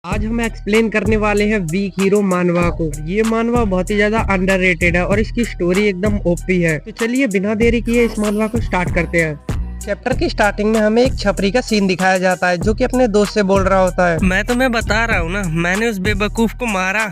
आज हम एक्सप्लेन करने वाले हैं वीक हीरो मानवा को। ये मानवा बहुत ही ज्यादा अंडररेटेड है और इसकी स्टोरी एकदम ओपी है। तो चलिए बिना देरी किए इस मानवा को स्टार्ट करते हैं। चैप्टर की स्टार्टिंग में हमें एक छपरी का सीन दिखाया जाता है जो कि अपने दोस्त से बोल रहा होता है, मैं तुम्हें बता रहा हूँ ना, मैंने उस बेवकूफ को मारा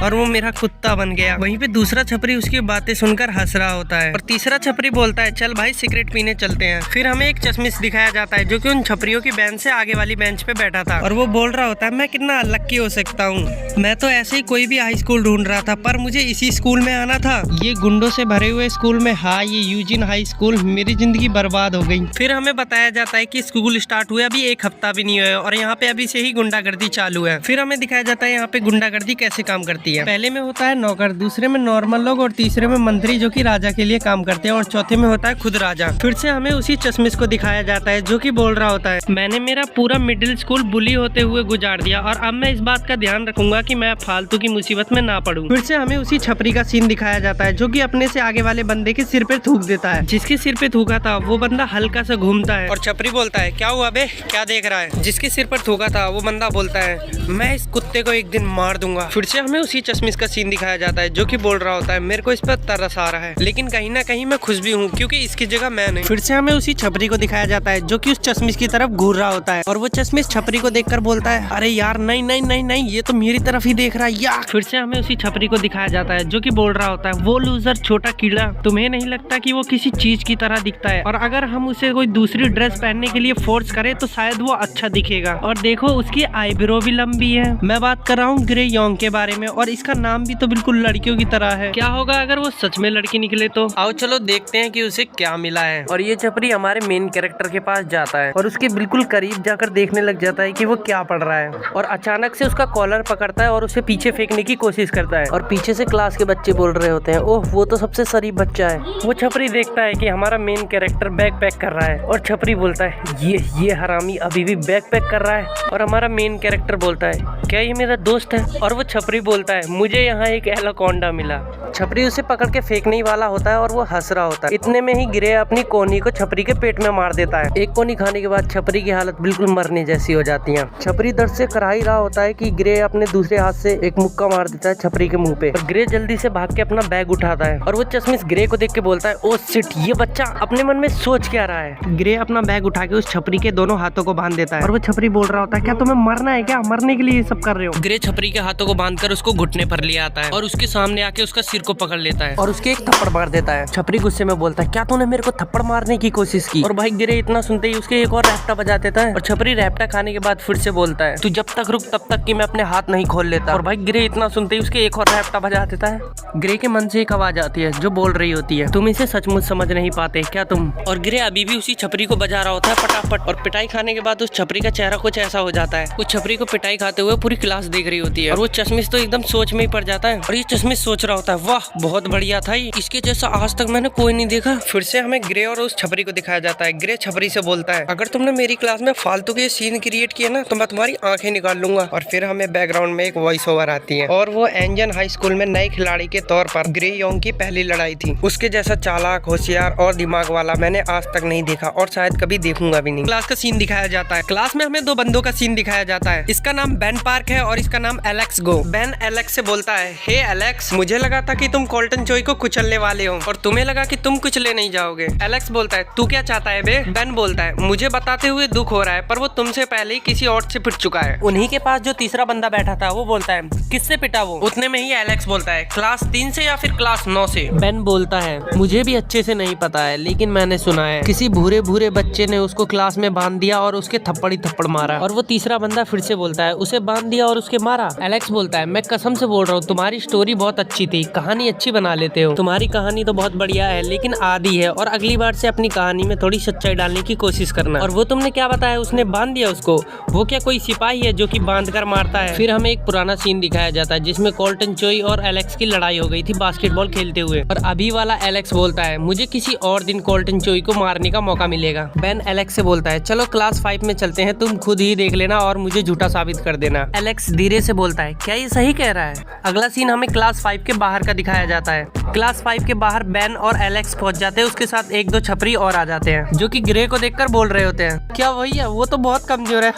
और वो मेरा कुत्ता बन गया। वहीं पे दूसरा छपरी उसकी बातें सुनकर हंस रहा होता है और तीसरा छपरी बोलता है चल भाई सिगरेट पीने चलते हैं। फिर हमें एक चश्मिश दिखाया जाता है जो कि उन छपरियों की बेंच से आगे वाली बेंच पे बैठा था और वो बोल रहा होता है मैं कितना लक्की हो सकता हूँ, मैं तो ऐसे ही कोई भी हाई स्कूल ढूंढ रहा था पर मुझे इसी स्कूल में आना था। ये गुंडों से भरे हुए स्कूल में, हाँ ये यूजिन हाई स्कूल, मेरी जिंदगी बर्बाद हो गई। फिर हमें बताया जाता है कि स्कूल स्टार्ट हुए अभी एक हफ्ता भी नहीं हुआ है और यहाँ पे अभी से ही गुंडागर्दी चालू है। फिर हमें दिखाया जाता है यहाँ पे गुंडागर्दी कैसे काम करती है। पहले में होता है नौकर, दूसरे में नॉर्मल लोग और तीसरे में मंत्री जो कि राजा के लिए काम करते हैं और चौथे में होता है खुद राजा। फिर से हमें उसी चश्मिश को दिखाया जाता है जो कि बोल रहा होता है मैंने मेरा पूरा मिडिल स्कूल बुली होते हुए गुजार दिया और अब मैं इस बात का ध्यान रखूंगा कि मैं फालतू की मुसीबत में ना पड़ूं। फिर से हमें उसी छपरी का सीन दिखाया जाता है जो कि अपने से आगे वाले बंदे के सिर पे थूक देता है। जिसके सिर पे थूका था वो बंदा हल्का सा घूमता है और छपरी बोलता है क्या हुआ बे, क्या देख रहा है। जिसके सिर पर थूका था वो बंदा बोलता है मैं इस कुत्ते को एक दिन मार दूंगा। फिर से हमें उसी चश्मिश का सीन दिखाया जाता है जो कि बोल रहा होता है मेरे को इस पर तरस आ रहा है लेकिन कहीं ना कहीं मैं खुश भी हूँ क्योंकि इसकी जगह मैं नहीं। फिर से हमें उसी छपरी को दिखाया जाता है जो कि उस चश्मिश की तरफ घूर रहा होता है और वो चश्मिश छपरी को देखकर बोलता है अरे यार नहीं नहीं नहीं नहीं ये तो मेरी तरफ ही देख रहा है यार। फिर से हमें उसी छपरी को दिखाया जाता है जो कि बोल रहा होता है वो लूजर छोटा कीड़ा, तुम्हें नहीं लगता कि वो किसी चीज की तरह दिखता है और अगर हम उसे कोई दूसरी ड्रेस पहनने के लिए फोर्स करे तो शायद वो अच्छा दिखेगा। और देखो उसकी आईब्रो भी लंबी है। मैं बात कर रहा हूँ ग्रे योंग के बारे में और इसका नाम भी तो बिल्कुल लड़कियों की तरह है। क्या होगा अगर वो सच में लड़की निकले तो। आओ चलो देखते हैं कि उसे क्या मिला है। और ये छपरी हमारे मेन कैरेक्टर के पास जाता है और उसके बिल्कुल करीब जाकर देखने लग जाता है कि वो क्या पढ़ रहा है और अचानक से उसका कॉलर पकड़ता है और उसे पीछे फेंकने की कोशिश करता है और पीछे से क्लास के बच्चे बोल रहे होते हैं ओह वो तो सबसे शरीफ बच्चा है। वो छपरी देखता है कि हमारा मेन कैरेक्टर बैग पैक कर रहा है और छपरी बोलता है ये हरामी अभी भी बैग पैक कर रहा है और हमारा मेन कैरेक्टर बोलता है क्या ये मेरा दोस्त है। और वो छपरी बोलता है मुझे यहाँ एक एनाकोंडा मिला। छपरी उसे पकड़ के फेंकने ही वाला होता है और वो हंस रहा होता है। इतने में ही ग्रे अपनी कोनी को छपरी के पेट में मार देता है। एक कोनी खाने के बाद छपरी की हालत बिल्कुल मरने जैसी हो जाती है। छपरी दर्द से करा ही रहा होता है कि ग्रे अपने दूसरे हाथ से एक मुक्का मार देता है छपरी के मुंह पे और ग्रे जल्दी से भाग के अपना बैग उठाता है और वो चश्मिश ग्रे को देख के बोलता है ओ शिट ये बच्चा अपने मन में सोच क्या रहा है। ग्रे अपना बैग उठा के उस छपरी के दोनों हाथों को बांध देता है और वो छपरी बोल रहा होता है क्या तुम्हें मरना है क्या, मरने के लिए ये सब कर रहे हो। ग्रे छपरी के हाथों को बांधकर उसको घुटने पर ले आता है और उसके सामने आके उसका सिर को पकड़ लेता है और उसके एक थप्पड़ मार देता है। छपरी गुस्से में बोलता है क्या तूने मेरे को थप्पड़ मारने की कोशिश की। और भाई ग्रे इतना सुनते ही उसके एक और रैप्टा बजा देता है और छपरी रैप्टा खाने के बाद फिर से बोलता है तू जब तक रुक तब तक कि मैं अपने हाथ नहीं खोल लेता। और भाई ग्रे इतना सुनते ही उसके एक और रैप्टा बजा देता है। ग्रे के मन से एक आवाज आती है जो बोल रही होती है तुम इसे सचमुच समझ नहीं पाते क्या तुम। और ग्रे अभी भी उसी छपरी को बजा रहा होता है फटाफट और पिटाई खाने के बाद उस छपरी का चेहरा कुछ ऐसा हो जाता है। उस छपरी को पिटाई खाते हुए पूरी क्लास देख रही होती है और वो चश्मिश तो एकदम सोच में ही पड़ जाता है और ये चश्मिश सोच रहा होता है वाह बहुत बढ़िया था ये, इसके जैसा आज तक मैंने कोई नहीं देखा। फिर से हमें ग्रे और उस छपरी को दिखाया जाता है। ग्रे छपरी से बोलता है अगर तुमने मेरी क्लास में फालतू के सीन क्रिएट किए ना तो मैं तुम्हारी आंखें निकाल लूंगा। और फिर हमें बैकग्राउंड में एक वॉइस ओवर आती है और वो एंजन हाई स्कूल में नए खिलाड़ी के तौर पर ग्रे योंग की पहली लड़ाई थी। उसके जैसा चालाक, होशियार और दिमाग वाला मैंने आज तक नहीं देखा और शायद कभी देखूंगा भी नहीं। क्लास का सीन दिखाया जाता है। क्लास में हमें दो बंदों का सीन दिखाया जाता है। इसका नाम बेन पार्क है और इसका नाम एलेक्स गो। बेन एलेक्स से बोलता है हे एलेक्स मुझे लगा था कि तुम कोल्टन चोई को कुचलने वाले हो और तुम्हें लगा कि तुम कुचले नहीं जाओगे। एलेक्स बोलता है तू क्या चाहता है बे। बेन बोलता है मुझे बताते हुए दुख हो रहा है पर वो तुमसे पहले ही किसी और से पिट चुका है। उन्हीं के पास जो तीसरा बंदा बैठा था वो बोलता है किससे पिटा वो। उतने में ही एलेक्स बोलता है क्लास 3 से या फिर क्लास 9 से। बेन बोलता है मुझे भी अच्छे से नहीं पता है लेकिन मैंने सुना है किसी भूरे भूरे बच्चे ने उसको क्लास में बांध दिया और उसके थप्पड़ ही थप्पड़ मारा। और वो तीसरा बंदा फिर से बोलता है उसे बांध दिया और उसके मारा। एलेक्स बोलता है मैं कसम से बोल रहा हूँ तुम्हारी स्टोरी बहुत अच्छी थी, कहानी अच्छी बना लेते हो, तुम्हारी कहानी तो बहुत बढ़िया है लेकिन आधी है और अगली बार से अपनी कहानी में थोड़ी सच्चाई डालने की कोशिश करना। और वो तुमने क्या बताया उसने बांध दिया उसको, वो क्या कोई सिपाही है जो कि बांध कर मारता है। फिर हमें एक पुराना सीन दिखाया जाता है जिसमें कोल्टन चोई और एलेक्स की लड़ाई हो गई थी बास्केटबॉल खेलते हुए, और अभी वाला एलेक्स बोलता है मुझे किसी और दिन कोल्टन चोई को मारने का मौका मिलेगा। बेन एलेक्स से बोलता है चलो क्लास 5 में चलते हैं, तुम खुद ही देख लेना और मुझे झूठा साबित कर देना। एलेक्स धीरे से बोलता है क्या ये सही कह रहा है। अगला सीन हमें क्लास 5 के बाहर का दिखाया जाता है। क्लास 5 के बाहर बेन और एलेक्स पहुंच जाते हैं, उसके साथ 1-2 छपरी और आ जाते हैं जो कि ग्रे को देखकर बोल रहे होते हैं क्या भैया वो तो बहुत कमजोर है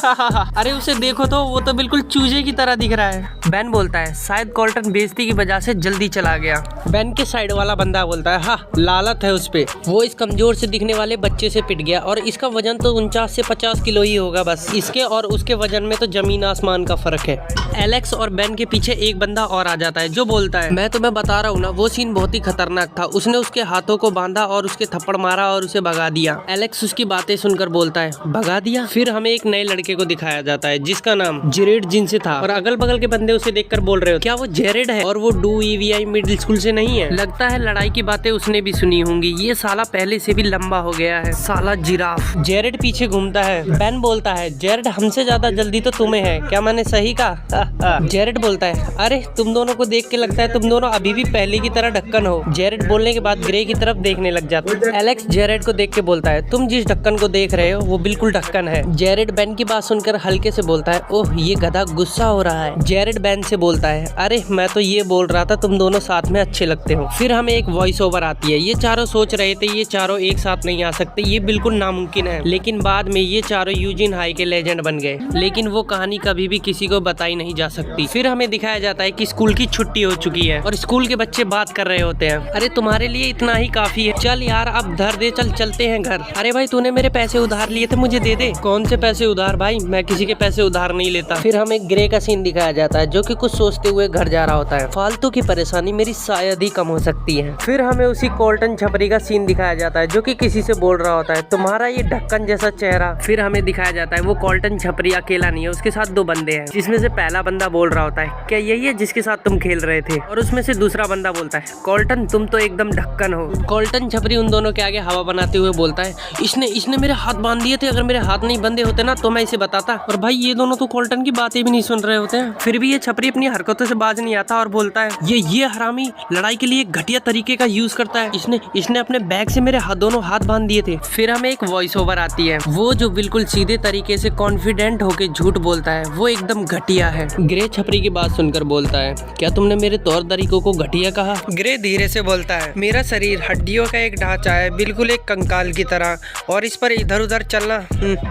अरे उसे देखो तो वो तो बिल्कुल चूजे की तरह दिख रहा है। बेन बोलता है शायद कोल्टन बेइज्जती की वजह से जल्दी चला गया। बेन के साइड वाला बंदा बोलता है हाँ लालत है उस पे, वो इस कमजोर से दिखने वाले बच्चे से पिट गया और इसका वजन तो 49 से 50 किलो ही होगा बस, इसके और उसके वजन में तो जमीन आसमान का फर्क है। एलेक्स और बेन के पीछे एक बंदा और आ जाता है जो बोलता है मैं तुम्हें बता रहा हूँ ना वो सीन बहुत ही खतरनाक था, उसने उसके हाथों को बांधा और उसके थप्पड़ मारा और उसे भगा दिया। एलेक्स उसकी बातें सुनकर बोलता है भगा दिया। फिर हमें एक नए लड़के को दिखाया जाता है जिसका नाम जेरेड जिनसे था, और अगल बगल के बंदे उसे देखकर बोल रहे हो क्या वो जेरेड है और वो डू EVI मिडिल स्कूल से नहीं है। लगता है लड़ाई की बातें उसने भी सुनी होंगी, ये साला पहले से भी लंबा हो गया है साला जिराफ। जेरेड पीछे घूमता है। बेन बोलता है जेरेड हमसे ज्यादा जल्दी तो तुम्हें है, क्या मैंने सही कहा। जेरेड बोलता है अरे तुम दोनों को देख के लगता है तुम दोनों अभी भी पहले की तरह ढक्कन हो। जेरेड बोलने के बाद ग्रे की तरफ देखने लग जाता है। एलेक्स जेरेड को देख के बोलता है तुम जिस ढक्कन को देख रहे हो वो बिल्कुल ढक्कन है। जेरेड बेन की बात सुनकर हल्के से बोलता है ओह ये गधा गुस्सा हो रहा है। जेरेड बेन से बोलता है अरे मैं तो ये बोल रहा था तुम दोनों साथ में अच्छे लगते हो। फिर हमें एक वॉइस ओवर आती है, ये चारों सोच रहे थे ये चारों एक साथ नहीं आ सकते, ये बिल्कुल नामुमकिन है, लेकिन बाद में ये चारों यूजिन हाई के लेजेंड बन गए, लेकिन वो कहानी कभी भी किसी को बताई नहीं जा सकती। फिर हमें दिखाया जाता है कि स्कूल की छुट्टी हो चुकी है और स्कूल के बच्चे बात कर रहे होते हैं अरे तुम्हारे लिए इतना ही काफी है, चल यार अब धर दे, चल चलते हैं घर। अरे भाई तूने मेरे पैसे उधार लिए थे मुझे दे दे। कौन से पैसे उधार भाई, मैं किसी के पैसे उधार नहीं लेता। फिर हमें ग्रे का सीन दिखाया जाता है जो कि कुछ सोचते हुए घर जा रहा होता है, फालतू की परेशानी मेरी शायद ही कम हो सकती है। फिर हमें उसी कोल्टन छपरी का सीन दिखाया जाता है जो कि किसी से बोल रहा होता है तुम्हारा ये ढक्कन जैसा चेहरा। फिर हमें दिखाया जाता है वो कोल्टन छपरी अकेला नहीं है, उसके साथ 2 बंदे हैं, जिसमें से पहला बंदा बोल रहा होता है क्या यही है जिसके साथ तुम खेल रहे थे, और उसमें से दूसरा बंदा बोलता है कोल्टन तुम तो एकदम ढक्कन हो। कोल्टन छपरी उन दोनों के आगे हवा बनाते हुए बोलता है इसने मेरे हाथ बांध दिए थे, अगर मेरे हाथ नहीं बंधे होते ना तो मैं इसे बताता। और भाई ये दोनों तो कोल्टन की बातें भी नहीं सुन रहे होते हैं। फिर भी ये छपरी अपनी हरकतों से बाज नहीं आता और बोलता है ये हरामी लड़ाई के लिए घटिया तरीके का यूज करता है, इसने अपने बैग से मेरे दोनों हाथ बांध दिए थे। फिर हमें एक वॉइस ओवर आती है, वो जो बिल्कुल सीधे तरीके से कॉन्फिडेंट होके झूठ बोलता है वो एकदम घटिया है। ग्रे छपरी की बात सुनकर बोलता है क्या तुमने मेरे तौर तरीकों को घटिया कहा। ग्रे धीरे से बोलता है मेरा शरीर हड्डियों का एक ढांचा है बिल्कुल एक कंकाल की तरह, और इस पर इधर उधर चलना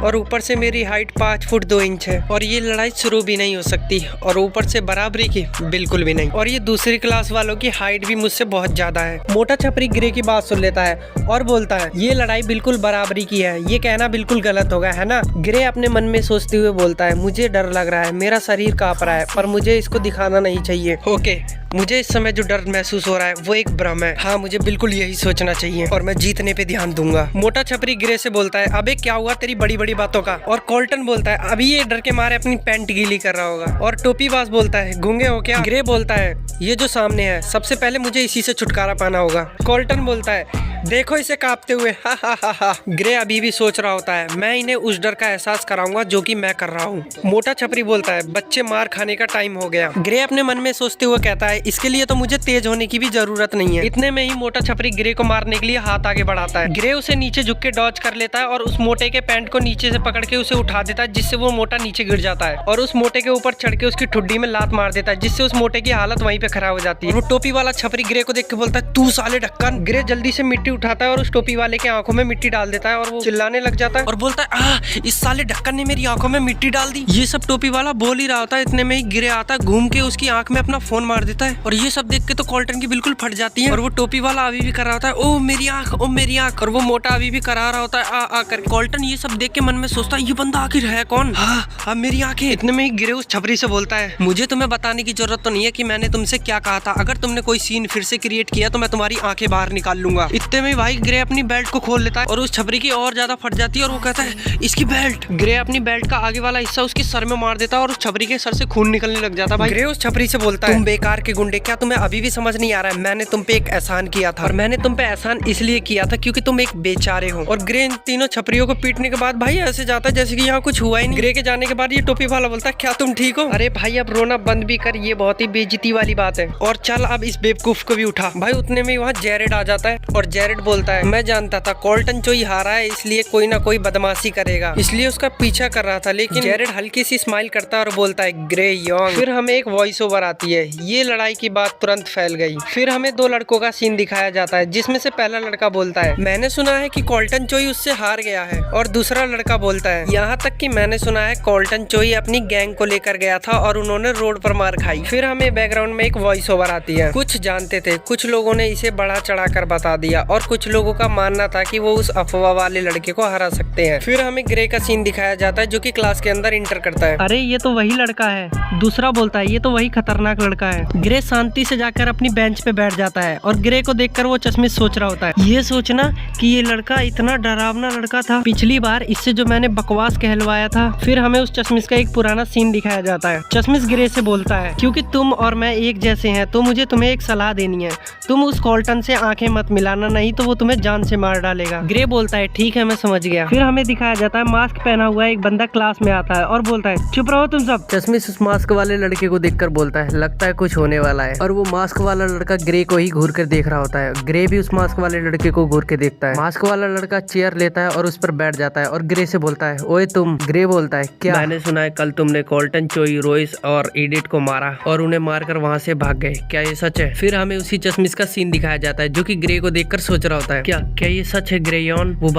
और ऊपर से मेरी हाइट 5 फुट 2 इंच है, और ये लड़ाई शुरू भी नहीं हो सकती, और ऊपर से बराबरी की बिल्कुल भी नहीं, और ये दूसरी क्लास वालों की हाइट भी मुझसे बहुत ज्यादा है। मोटा छपरी ग्रे की बात सुन लेता है और बोलता है ये लड़ाई बिल्कुल बराबरी की है, ये कहना बिल्कुल गलत होगा है ना। ग्रे अपने मन में सोचते हुए बोलता है मुझे डर लग रहा है, मेरा शरीर कांप रहा है, पर मुझे इसको दिखाना नहीं चाहिए। ओके मुझे इस समय जो डर महसूस हो रहा है वो एक भ्रम है, हाँ मुझे बिल्कुल यही सोचना चाहिए और मैं जीतने पे ध्यान दूंगा। मोटा छपरी ग्रे से बोलता है अबे क्या हुआ तेरी बड़ी बड़ी बातों का, और कोल्टन बोलता है अभी ये डर के मारे अपनी पैंट गीली कर रहा होगा, और टोपीबाज बोलता है गूंगे हो क्या। ग्रे बोलता है ये जो सामने है सबसे पहले मुझे इसी से छुटकारा पाना होगा। कोल्टन बोलता है देखो इसे कांपते हुए हा। ग्रे अभी भी सोच रहा होता है मैं इन्हें उस डर का एहसास कराऊंगा जो कि मैं कर रहा हूँ। मोटा छपरी बोलता है बच्चे मार खाने का टाइम हो गया। ग्रे अपने मन में सोचते हुए कहता है इसके लिए तो मुझे तेज होने की भी जरूरत नहीं है। इतने में ही मोटा छपरी ग्रे को मारने के लिए हाथ आगे बढ़ाता है। ग्रे उसे नीचे झुक के डॉज कर लेता है और उस मोटे के पैंट को नीचे से पकड़ के उसे उठा देता है, जिससे वो मोटा नीचे गिर जाता है, और उस मोटे के ऊपर चढ़ के उसकी ठुड्डी में लात मार देता है, जिससे उस मोटे की हालत वहीं पे खराब हो जाती है। वो टोपी वाला छपरी ग्रे को देख के बोलता है तू साले ढक्कन। ग्रे जल्दी से मिट्टी उठाता है और उस टोपी वाले के आंखों में मिट्टी डाल देता है और वो चिल्लाने लग जाता है और बोलता है इस साले ढक्कन ने मेरी आंखों में मिट्टी डाल दी। ये सब टोपी वाला बोल ही रहा होता है, इतने में ही ग्रे आता है, घूम के उसकी आंख में अपना फोन मार देता है, और ये सब देख के तो कोल्टन की बिल्कुल फट जाती है, और वो टोपी वाला अभी भी कर रहा होता है ओ मेरी आंख ओ मेरी आंख, और वो मोटा अभी भी करा रहा होता है आ कर। कोल्टन ये सब देख के मन में सोचता है ये बंदा आखिर है कौन, हाँ मेरी आंखें। इतने में ही ग्रे उस छपरी से बोलता है मुझे तुम्हें बताने की जरूरत तो नहीं है कि मैंने तुमसे क्या कहा था, अगर तुमने कोई सीन फिर से क्रिएट किया तो मैं तुम्हारी आंखें बाहर निकाल लूंगा। इतने इतने में भाई ग्रे अपनी बेल्ट को खोल लेता है और उस छपरी की और ज्यादा फट जाती है और वो कहता है इसकी बेल्ट। ग्रे अपनी बेल्ट का आगे वाला हिस्सा उसके सर में मार देता है और उस छपरी के सर से खून निकलने लग जाता है। भाई ग्रे उस छपरी से बोलता है तुम बेकार के गुंडे, क्या तुम्हें अभी भी समझ नहीं आ रहा है? मैंने तुम पे एक एहसान किया था और मैंने तुम पे एहसान इसलिए किया था क्योंकि तुम एक बेचारे हो। और ग्रे इन तीनों छपरियों को पीटने के बाद भाई ऐसे जाता है जैसे कि यहाँ कुछ हुआ ही नहीं। ग्रे के जाने के बाद ये टोपी वाला बोलता है क्या तुम ठीक हो? अरे भाई अब रोना बंद भी कर, ये बहुत ही बेइज्जती वाली बात है और चल अब इस बेवकूफ को भी उठा। भाई उतने में वहाँ जेरेड आ जाता है और जेरेड बोलता है मैं जानता था कोल्टन चोई हारा है इसलिए कोई ना कोई बदमाशी करेगा, इसलिए उसका पीछा कर रहा था। लेकिन जेरेड हल्की सी स्माइल करता है और बोलता है ग्रे यॉन्ग। फिर हमें एक वॉइस ओवर आती है, ये लड़ाई की बात तुरंत फैल गई। फिर हमें दो लड़कों का सीन दिखाया जाता है जिसमें से पहला लड़का बोलता है मैंने सुना है कि कोल्टन चोई उससे हार गया है और दूसरा लड़का बोलता है यहाँ तक कि मैंने सुना है कोल्टन चोई अपनी गैंग को लेकर गया था और उन्होंने रोड पर मार खाई। फिर हमें बैकग्राउंड में एक वॉइस ओवर आती है, कुछ जानते थे, कुछ लोगों ने इसे बढ़ा चढ़ा कर बता दिया और कुछ लोगों का मानना था कि वो उस अफवाह वाले लड़के को हरा सकते हैं। फिर हमें ग्रे का सीन दिखाया जाता है जो कि क्लास के अंदर इंटर करता है। अरे ये तो वही लड़का है। दूसरा बोलता है ये तो वही खतरनाक लड़का है। ग्रे शांति से जाकर अपनी बेंच पे बैठ जाता है और ग्रे को देखकर वो चश्मिश सोच रहा होता है, ये सोचना कि ये लड़का इतना डरावना लड़का था पिछली बार इससे जो मैंने बकवास कहलवाया था। फिर हमें उस चश्मिश का एक पुराना सीन दिखाया जाता है। चश्मिश ग्रे से बोलता है क्योंकि तुम और मैं एक जैसे हैं तो मुझे तुम्हें एक सलाह देनी है, तुम उस कोल्टन से आंखें मत मिलाना नहीं तो वो तुम्हें जान से मार डालेगा। ग्रे बोलता है ठीक है मैं समझ गया। फिर हमें दिखाया जाता है मास्क पहना हुआ एक बंदा क्लास में आता है और बोलता है चुप रहो तुम सब। चश्मिश उस मास्क वाले लड़के को देखकर बोलता है लगता है कुछ होने वाला है और वो मास्क वाला लड़का ग्रे को ही घूर कर देख रहा होता है। ग्रे भी उस मास्क वाले लड़के को घूर के देखता है। मास्क वाला लड़का चेयर लेता है और उस पर बैठ जाता है और ग्रे से बोलता है ओए तुम। ग्रे बोलता है क्या? मैंने सुना है कल तुमने कोल्टन चोई, रोइस और एडिट को मारा और उन्हें मारकर वहाँ से भाग गए, क्या ये सच है? फिर हमें उसी चश्मिश का सीन दिखाया जाता है जो कि ग्रे को देखकर सोच रहा होता है क्या ये सच है ग्रेयॉन? वो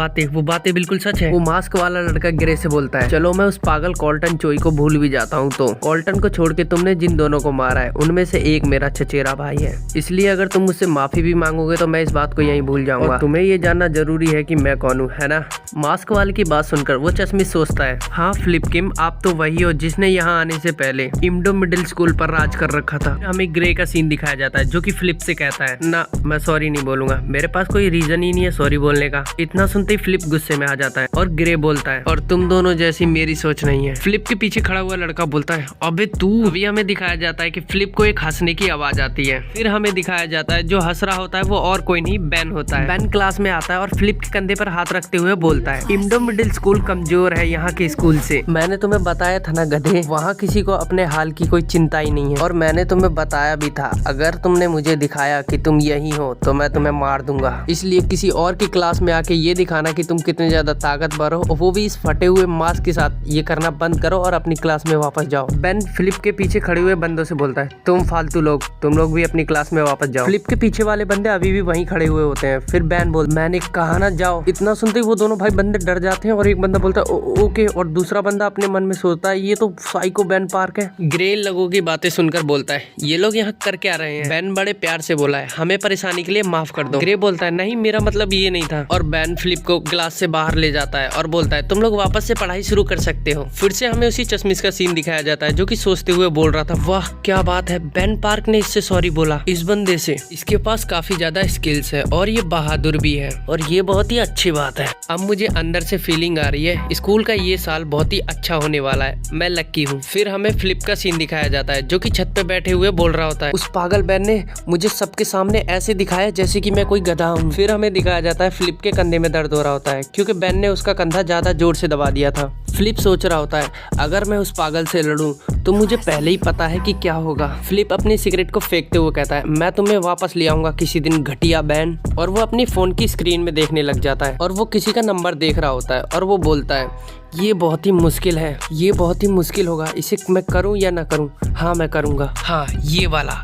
बातें बिल्कुल सच है। वो मास्क वाला लड़का ग्रे से बोलता है चलो मैं उस पागल कोल्टन चोई को भूल भी जाता हूँ तो कोल्टन को छोड़ के तुमने जिन दोनों को मारा है उनमें से एक मेरा चचेरा भाई है, इसलिए अगर तुम मुझसे माफी भी मांगोगे तो मैं इस बात को यहीं भूल जाऊंगा। तुम्हें ये जानना जरूरी है कि मैं कौन हूँ, है ना? मास्क वाले की बात सुनकर वो चश्मिश सोचता है हाँ फ्लिप किम आप तो वही हो जिसने यहाँ आने से पहले इम्डो मिडिल स्कूल पर राज कर रखा था। हमें ग्रे का सीन दिखाया जाता है जो कि फ्लिप से कहता है ना मैं सॉरी नहीं बोलूंगा, मेरे पास कोई रीजन ही नहीं है सॉरी बोलने का। इतना सुनते ही फ्लिप गुस्से में आ जाता है और ग्रे बोलता है और तुम दोनों जैसी मेरी सोच नहीं है। फ्लिप के पीछे खड़ा हुआ लड़का बोलता है अबे तू। अभी हमें दिखाया जाता है कि फ्लिप को एक हंसने की आवाज आती है। फिर हमें दिखाया जाता है जो हंस रहा होता है वो और कोई नहीं बेन होता है। बेन क्लास में आता है और फ्लिप के कंधे पर हाथ रखते हुए बोलता है इम्डो मिडिल स्कूल कमजोर है यहाँ के स्कूल से। मैंने तुम्हें बताया था ना गधे, वहाँ किसी को अपने हाल की कोई चिंता ही नहीं है और मैंने तुम्हें बताया भी था अगर तुमने मुझे दिखाया कि तुम यही हो तो मैं तुम्हें मार दूंगा, इसलिए किसी और की क्लास में आके ये दिखाना कि तुम कितने ज्यादा ताकतवर हो वो भी इस फटे हुए मास्क के साथ ये करना बंद करो और अपनी क्लास में वापस जाओ। बेन फ्लिप के पीछे खड़े हुए बंदों से बोलता है तुम फालतू लोग, तुम लोग भी अपनी क्लास में वापस जाओ। फ्लिप के पीछे वाले बंदे अभी भी वहीं खड़े हुए होते हैं। फिर बेन बोल मैंने कहा ना जाओ। इतना सुनते ही वो दोनों भाई बंदे डर जाते हैं और एक बंदा बोलता है ओके और दूसरा बंदा अपने मन में सोचता है ये तो साइको बेन पार्क है। ग्रे लोगों की बातें सुनकर बोलता है ये लोग यहाँ कर क्या रहे हैं? बेन बड़े प्यार से बोला है हमें परेशानी के लिए माफ कर दो। ग्रे बोलता है नहीं मेरा मतलब ये नहीं था और बेन फ्लिप को क्लास से बाहर ले जाता है और बोलता है तुम लोग वापस से पढ़ाई शुरू कर सकते हो। फिर से हमें उसी चश्मिश का सीन दिखाया जाता है जो कि सोचते हुए बोल रहा था वाह क्या बात है, बेन पार्क ने इससे सॉरी बोला, इस बंदे से, इसके पास काफी ज्यादा स्किल्स है और ये बहादुर भी है और ये बहुत ही अच्छी बात है। अब मुझे अंदर से फीलिंग आ रही है स्कूल का ये साल बहुत ही अच्छा होने वाला है, मैं लक्की हूँ। फिर हमें फ्लिप का सीन दिखाया जाता है जो कि छत पे बैठे हुए बोल रहा होता है उस पागल बेन ने मुझे सबके सामने ऐसे दिखाया जैसे कि मैं कोई गधा हूँ। फिर हमें दिखाया जाता है फ्लिप के कंधे में दर्द हो रहा होता है क्योंकि बेन ने उसका कंधा ज्यादा जोर से दबा दिया था। फ्लिप सोच रहा होता है अगर मैं उस पागल से लड़ूं तो मुझे पहले ही पता है कि क्या होगा। फ्लिप अपनी सिगरेट को फेंकते हुए कहता है मैं तुम्हें वापस ले आऊंगा किसी दिन घटिया बैन। और वो अपनी फोन की स्क्रीन में देखने लग जाता है और वो किसी का नंबर देख रहा होता है और वो बोलता है ये बहुत ही मुश्किल है, ये बहुत ही मुश्किल होगा, इसे मैं करूं या ना करूं? हाँ मैं करूंगा, हाँ ये वाला,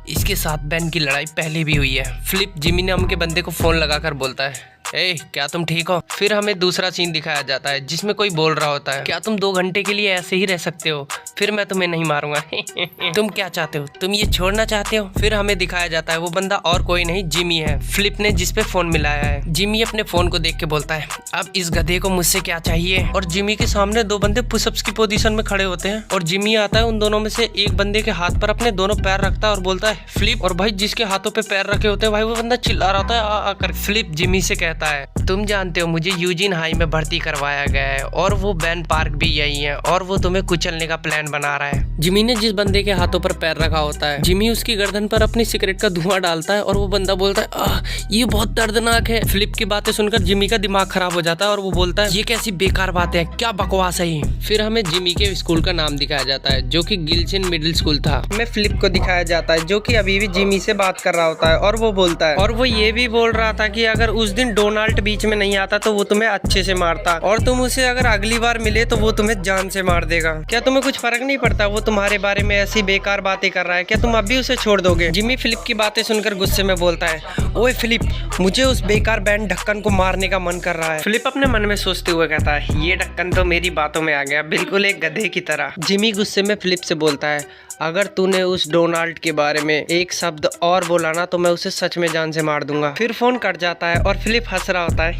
इसके साथ बेन की लड़ाई पहले भी हुई है। फ्लिप जिमी नाम के बंदे को फोन लगाकर बोलता है ए क्या तुम ठीक हो? फिर हमें दूसरा सीन दिखाया जाता है जिसमें कोई बोल रहा होता है, क्या तुम 2 घंटे के लिए ऐसे ही रह सकते हो? फिर मैं तुम्हें नहीं मारूंगा। तुम क्या चाहते हो? तुम ये छोड़ना चाहते हो? फिर हमें दिखाया जाता है वो बंदा और कोई नहीं जिमी है, फ्लिप ने जिस पे फोन मिलाया है। जिमी अपने फोन को देख के बोलता है, अब इस गधे को मुझसे क्या चाहिए? और जिमी के सामने 2 बंदे पुशअप्स की पोजीशन में खड़े होते हैं और जिमी आता है, उन दोनों में से एक बंदे के हाथ पर अपने दोनों पैर रखता है और बोलता है फ्लिप। और भाई जिसके हाथों पे पैर रखे होते हैं भाई वो बंदा चिल्ला रहा होता है आ कर। फ्लिप जिमी से कहता है, तुम जानते हो मुझे यूजिन हाई में भर्ती करवाया गया है और वो बैन पार्क भी यही है और वो तुम्हें कुचलने का प्लान बना रहा है। जिमी ने जिस बंदे के हाथों पर पैर रखा होता है, जिमी उसकी गर्दन पर अपनी सिगरेट का धुआं डालता है और वो बंदा बोलता है ये बहुत दर्दनाक है। फ्लिप की बातें सुनकर जिमी का दिमाग खराब हो जाता है और वो बोलता है ये कैसी बेकार बात है, क्या बकवास है ये। फिर हमें जिमी के स्कूल का नाम दिखाया जाता है जो कि गिल्सन मिडिल स्कूल था। हमें फ्लिप को दिखाया जाता है जो कि अभी भी जिमी से बात कर रहा होता है और वो बोलता है, और वो ये भी बोल रहा था कि अगर उस दिन डोनाल्ड बीच में नहीं आता तो वो तुम्हें अच्छे से मारता और तुम उसे अगर अगली बार मिले तो वो तुम्हें जान से मार देगा। क्या तुम्हें कुछ फर्क नहीं पड़ता वो तुम्हारे बारे में ऐसी बेकार बातें कर रहा है? क्या तुम अब भी उसे छोड़ दोगे? जिमी फ्लिप की बातें सुनकर गुस्से में बोलता है, ओए फ्लिप मुझे उस बेकार बैंड ढक्कन को मारने का मन कर रहा है। फ्लिप अपने मन में सोचते हुए कहता है, ये ढक्कन तो मेरी बातों में आ गया, बिल्कुल एक गधे की तरह। जिमी गुस्से में फ्लिप से बोलता है, अगर तूने उस डोनाल्ड के बारे में एक शब्द और बोला ना तो मैं उसे सच में जान से मार दूंगा। फिर फोन कट जाता है और फिलिप हंस रहा होता है।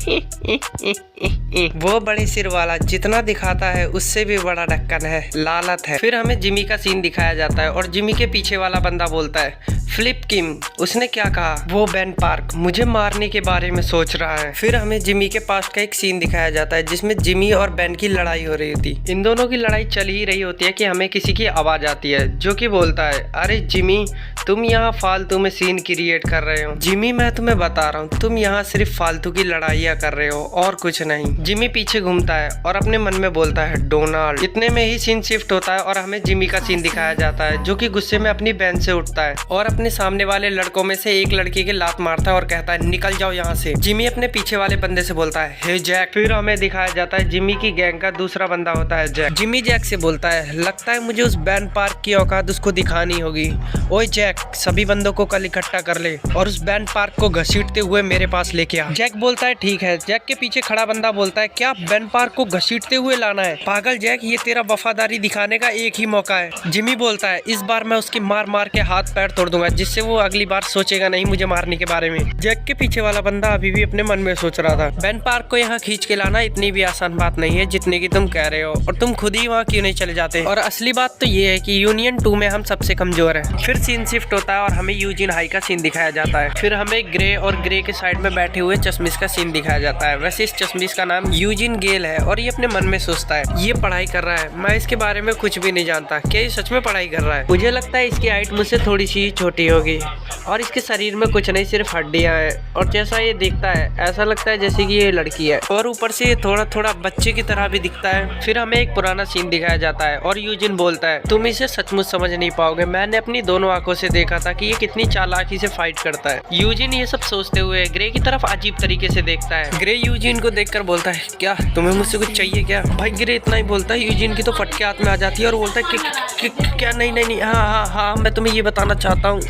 वो बड़े सिर वाला जितना दिखाता है उससे भी बड़ा ढक्कन है, लालत है। फिर हमें जिमी का सीन दिखाया जाता है और जिमी के पीछे वाला बंदा बोलता है, फ्लिप किम उसने क्या कहा? वो बेन पार्क मुझे मारने के बारे में सोच रहा है। फिर हमें जिमी के पास का एक सीन दिखाया जाता है जिसमें जिमी और बेन की लड़ाई हो रही होती। इन दोनों की लड़ाई चल ही रही होती है कि हमें किसी की आवाज आती है जो कि बोलता है, अरे जिमी तुम यहाँ फालतू में सीन क्रिएट कर रहे हो। जिमी मैं तुम्हें बता रहा हूँ तुम यहाँ सिर्फ फालतू की लड़ाइयाँ कर रहे हो और कुछ नहीं। जिमी पीछे घूमता है और अपने मन में बोलता है डोनाल्ड। इतने में ही सीन शिफ्ट होता है और हमें जिमी का सीन दिखाया जाता है जो कि गुस्से में अपनी बहन से उठता है और अपने सामने वाले लड़कों में से एक लड़की के लात मारता है और कहता है निकल जाओ यहाँ से। जिमी अपने पीछे वाले बंदे से बोलता है, हे जैक। फिर हमें दिखाया जाता है जिमी की गैंग का दूसरा बंदा होता है जैक। जिमी जैक से बोलता है, लगता है मुझे उस बैन पार्क की औकात उसको दिखानी होगी। ओए जैक सभी बंदों को कल इकट्ठा कर ले और उस बैन पार्क को घसीटते हुए मेरे पास लेके आ। जैक बोलता है ठीक है। जैक के पीछे खड़ा बंदा बोलता है, क्या बैन पार्क को घसीटते हुए लाना है? पागल जैक, ये तेरा वफादारी दिखाने का एक ही मौका है। जिमी बोलता है, इस बार मैं उसकी मार मार के हाथ पैर तोड़ दूंगा जिससे वो अगली बार सोचेगा नहीं मुझे मारने के बारे में। जैक के पीछे वाला बंदा अभी भी अपने मन में सोच रहा था, बैन पार्क को यहाँ खींच के लाना इतनी भी आसान बात नहीं है जितने की तुम कह रहे हो, और तुम खुद ही वहाँ क्यों नहीं चले जाते? और असली बात तो ये है कि यूनियन 2 में हम सबसे कमजोर हैं। फिर सीन शिफ्ट होता है और हमें यूजिन हाई का सीन दिखाया जाता है। फिर हमें ग्रे और ग्रे के साइड में बैठे हुए चश्मिश का सीन दिखाया जाता है। वैसे इस चश्मिश का नाम यूजिन गेल है और ये अपने मन में सोचता है, ये पढ़ाई कर रहा है, मैं इसके बारे में कुछ भी नहीं जानता, क्या ये सच में पढ़ाई कर रहा है? मुझे लगता है इसकी हाइट मुझसे थोड़ी सी छोटी होगी और इसके शरीर में कुछ नहीं सिर्फ हड्डियां हैं, और जैसा ये दिखता है ऐसा लगता है जैसे कि ये लड़की है, और ऊपर से ये थोड़ा थोड़ा बच्चे की तरह भी दिखता है। फिर हमें एक पुराना सीन दिखाया जाता है और यूजिन बोलता है, तुम इसे सचमुच समझ नहीं पाओगे, मैंने अपनी दोनों आंखों से देखा था कि ये कितनी चालाकी से फाइट करता है। यूजिन ये सब सोचते हुए ग्रे की तरफ अजीब तरीके से देखता है। ग्रे यूजिन को देखकर बोलता है, क्या तुम्हें मुझसे कुछ चाहिए क्या? भाई ग्रे इतना ही बोलता है, यूजिन की तो फटके हाथ में आ जाती है और बोलता है कि क्या? नहीं, हाँ मैं तुम्हें ये बताना चाहता हूँ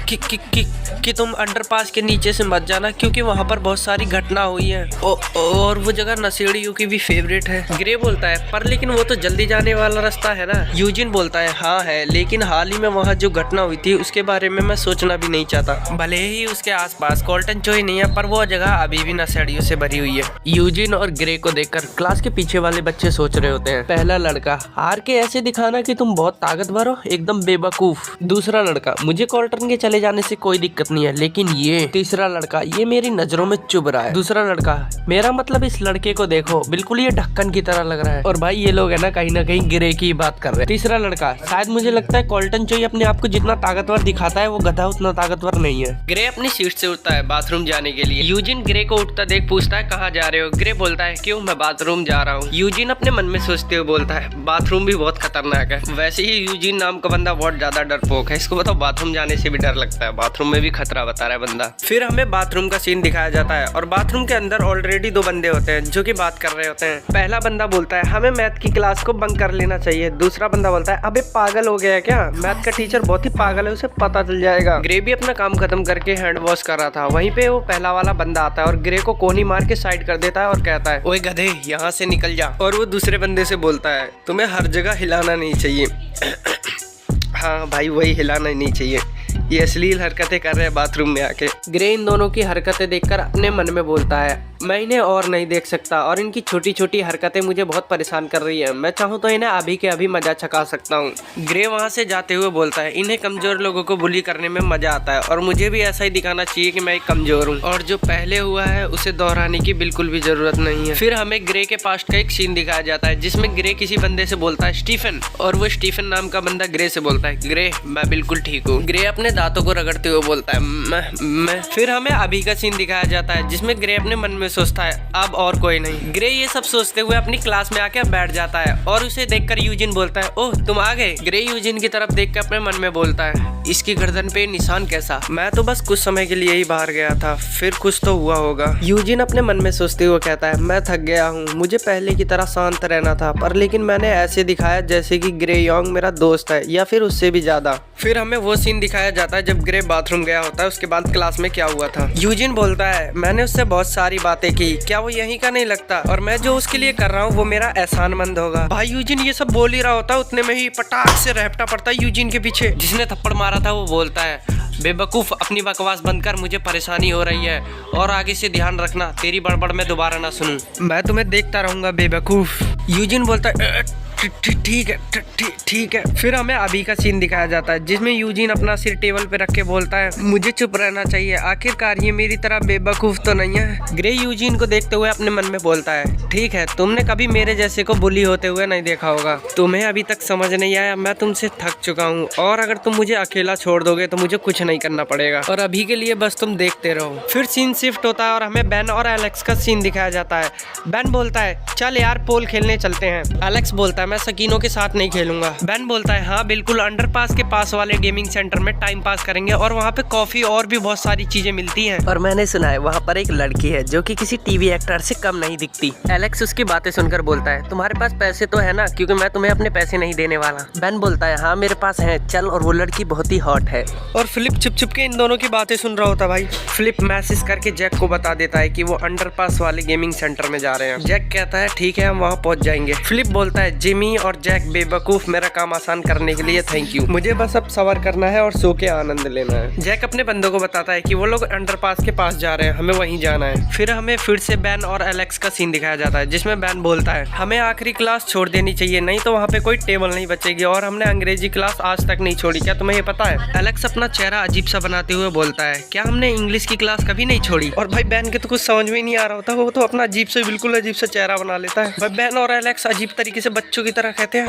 कि तुम अंडरपास के नीचे से मत जाना क्योंकि वहाँ पर बहुत सारी घटना हुई है और वो जगह नशेड़ियों की भी फेवरेट है। ग्रे बोलता है, पर लेकिन वो तो जल्दी जाने वाला रास्ता है ना। यूजिन बोलता है, हाँ है, लेकिन हाल ही में वहाँ जो घटना हुई थी उसके बारे में मैं सोचना भी नहीं चाहता। भले ही उसके आसपास कोल्टन चोई नहीं है पर वो जगह अभी भी नशेड़ियों से भरी हुई है। यूजिन और ग्रे को देखकर क्लास के पीछे वाले बच्चे सोच रहे होते हैं, पहला लड़का, हार के ऐसे दिखाना कि तुम बहुत ताकतवर हो, एकदम बेवकूफ। दूसरा लड़का, मुझे कोल्टन के चले जाने से कोई दिक्कत नहीं है, लेकिन ये। तीसरा लड़का, ये मेरी नजरों में चुभ रहा है। दूसरा लड़का, मेरा मतलब इस लड़के को देखो, बिल्कुल ये ढक्कन की तरह लग रहा है। और भाई ये लोग है ना कहीं ग्रे की बात कर रहे हैं। तीसरा लड़का, शायद मुझे लगता है कोल्टन चोई अपने आप को जितना ताकतवर दिखाता है वो गधा उतना ताकतवर नहीं है। ग्रे अपनी सीट से उठता है बाथरूम जाने के लिए। यूजिन ग्रे को उठता देख पूछता है, कहाँ जा रहे हो? ग्रे बोलता है, क्यों, मैं बाथरूम जा रहा हूँ। यूजिन अपने मन में सोचते हुए बोलता है, बाथरूम भी बहुत खतरनाक है। वैसे ही यूजिन नाम का बंदा बहुत ज्यादा डरपोक है, इसको बताओ बाथरूम जाने से भी डर लगता है, बाथरूम में भी खतरा बता रहा है बंदा। फिर हमें बाथरूम का सीन दिखाया जाता है और बाथरूम के अंदर ऑलरेडी 2 बंदे होते हैं जो कि बात कर रहे होते हैं। पहला बंदा बोलता है, हमें मैथ की क्लास को बंक कर लेना चाहिए। दूसरा बंदा बोलता है, अबे पागल हो गया है क्या? मैथ का टीचर बहुत ही पागल है, उसे पता बदल जाएगा। ग्रे भी अपना काम खत्म करके हैंड वॉश कर रहा था, वहीं पे वो पहला वाला बंदा आता है और ग्रे को कोहनी मार के साइड कर देता है और कहता है, ओए गधे यहाँ से निकल जा। और वो दूसरे बंदे से बोलता है, तुम्हें हर जगह हिलाना नहीं चाहिए। हाँ भाई, वही हिलाना ही नहीं चाहिए, ये अश्लील हरकतें कर रहे हैं बाथरूम में आके। ग्रे इन दोनों की हरकतें देखकर अपने मन में बोलता है, मैं इन्हें और नहीं देख सकता और इनकी छोटी छोटी हरकतें मुझे बहुत परेशान कर रही है। मैं चाहूँ तो इन्हें अभी के अभी मजा चखा सकता हूँ। ग्रे वहाँ से जाते हुए बोलता है, इन्हें कमजोर लोगों को बुली करने में मजा आता है और मुझे भी ऐसा ही दिखाना चाहिए कि मैं एक कमजोर हूँ और जो पहले हुआ है उसे दोहराने की बिल्कुल भी जरूरत नहीं है। फिर हमें ग्रे के पास्ट का एक सीन दिखाया जाता है जिसमें ग्रे किसी बंदे से बोलता है स्टीफन, और वो स्टीफन नाम का बंदा ग्रे से बोलता है, ग्रे मैं बिल्कुल ठीक हूँ। ग्रे अपने दांतों को रगड़ते हुए बोलता है, मैं। फिर हमें अभी का सीन दिखाया जाता है जिसमें ग्रे अपने मन में सोचता है, अब और कोई नहीं। ग्रे ये सब सोचते हुए अपनी क्लास में आके बैठ जाता है और उसे देखकर यूजिन बोलता है, ओह तुम आ गए। ग्रे यूजिन की तरफ देखकर अपने मन में बोलता है, इसकी गर्दन पे निशान कैसा? मैं तो बस कुछ समय के लिए ही बाहर गया था, फिर कुछ तो हुआ होगा। यूजिन अपने मन में सोचते हुए कहता है, मैं थक गया हूँ, मुझे पहले की तरह शांत रहना था, पर लेकिन मैंने ऐसे दिखाया जैसे कि ग्रे योंग मेरा दोस्त है या फिर उससे भी ज्यादा। फिर हमें वो सीन दिखाया जाता है जब ग्रे बाथरूम गया होता है, उसके बाद क्लास में क्या हुआ था। यूजिन बोलता है, मैंने उससे बहुत सारी बातें की, क्या वो यहीं का नहीं लगता? और मैं जो उसके लिए कर रहा हूँ वो मेरा एहसानमंद होगा। भाई यूजिन ये सब बोल ही रहा होता है, उतने में ही पटाख से रैप्टा पड़ता है यूजिन के पीछे। जिसने थप्पड़ मारा था वो बोलता है, बेवकूफ अपनी बकवास बंद कर, मुझे परेशानी हो रही है और आगे से ध्यान रखना तेरी बड़बड़ में दोबारा ना सुनूं। मैं तुम्हें देखता रहूंगा बेवकूफ। यूजिन बोलता है, ठीक है ठीक है। फिर हमें अभी का सीन दिखाया जाता है जिसमें यूजिन अपना सिर टेबल पे रख के बोलता है, मुझे चुप रहना चाहिए, आखिरकार ये मेरी तरह बेवकूफ तो नहीं है। ग्रे यूजिन को देखते हुए अपने मन में बोलता है, ठीक है, तुमने कभी मेरे जैसे को बुली होते हुए नहीं देखा होगा, तुम्हें अभी तक समझ नहीं आया, मैं तुमसे थक चुका हूँ और अगर तुम मुझे अकेला छोड़ दोगे तो मुझे कुछ नहीं करना पड़ेगा और अभी के लिए बस तुम देखते रहो। फिर सीन शिफ्ट होता है और हमें बेन और एलेक्स का सीन दिखाया जाता है। बेन बोलता है, चल यार पोल खेलने चलते हैं। एलेक्स बोलता है, मैं सकीनों के साथ नहीं खेलूंगा। बेन बोलता है, हाँ बिल्कुल, अंडरपास के पास वाले गेमिंग सेंटर में टाइम पास करेंगे और वहाँ पे कॉफी और भी बहुत सारी चीजें मिलती हैं। और मैंने सुना है वहाँ पर एक लड़की है जो कि किसी टीवी एक्टर से कम नहीं दिखती। एलेक्स उसकी बातें सुनकर बोलता है, तुम्हारे पास पैसे तो है ना, क्योंकि मैं तुम्हें अपने पैसे नहीं देने वाला। बेन बोलता है, हाँ मेरे पास है, चल, और वो लड़की बहुत ही हॉट है। और फिलिप चुप चुप के इन दोनों की बातें सुन रहा होता भाई। फिलिप मैसेज करके जैक को बता देता है कि वो अंडरपास वाले गेमिंग सेंटर में जा रहे हैं। जैक कहता है, ठीक है हम वहाँ पहुँच जाएंगे। फिलिप बोलता है, जिमी और जैक बेवकूफ, मेरा काम आसान करने के लिए थैंक यू, मुझे बस अब सवार करना है और सो के आनंद लेना है। जैक अपने बंदों को बताता है कि वो लोग अंडरपास के पास जा रहे हैं, हमें वहीं जाना है। फिर हमें फिर से बैन और एलेक्स का सीन दिखाया जाता है जिसमें बैन बोलता है, हमें आखिरी क्लास छोड़ देनी चाहिए, नहीं तो वहाँ पे कोई टेबल नहीं बचेगी और हमने अंग्रेजी क्लास आज तक नहीं छोड़ी, क्या तुम्हें ये पता है? एलेक्स अपना चेहरा अजीब सा बनाते हुए बोलता है, क्या हमने इंग्लिश की क्लास कभी नहीं छोड़ी? और भाई बैन के तो कुछ समझ में नहीं आ रहा होता, वो तो अपना अजीब से बिल्कुल अजीब सा चेहरा बना लेता है। भाई बैन और एलेक्स अजीब तरीके से बच्चों की तरह कहते हैं।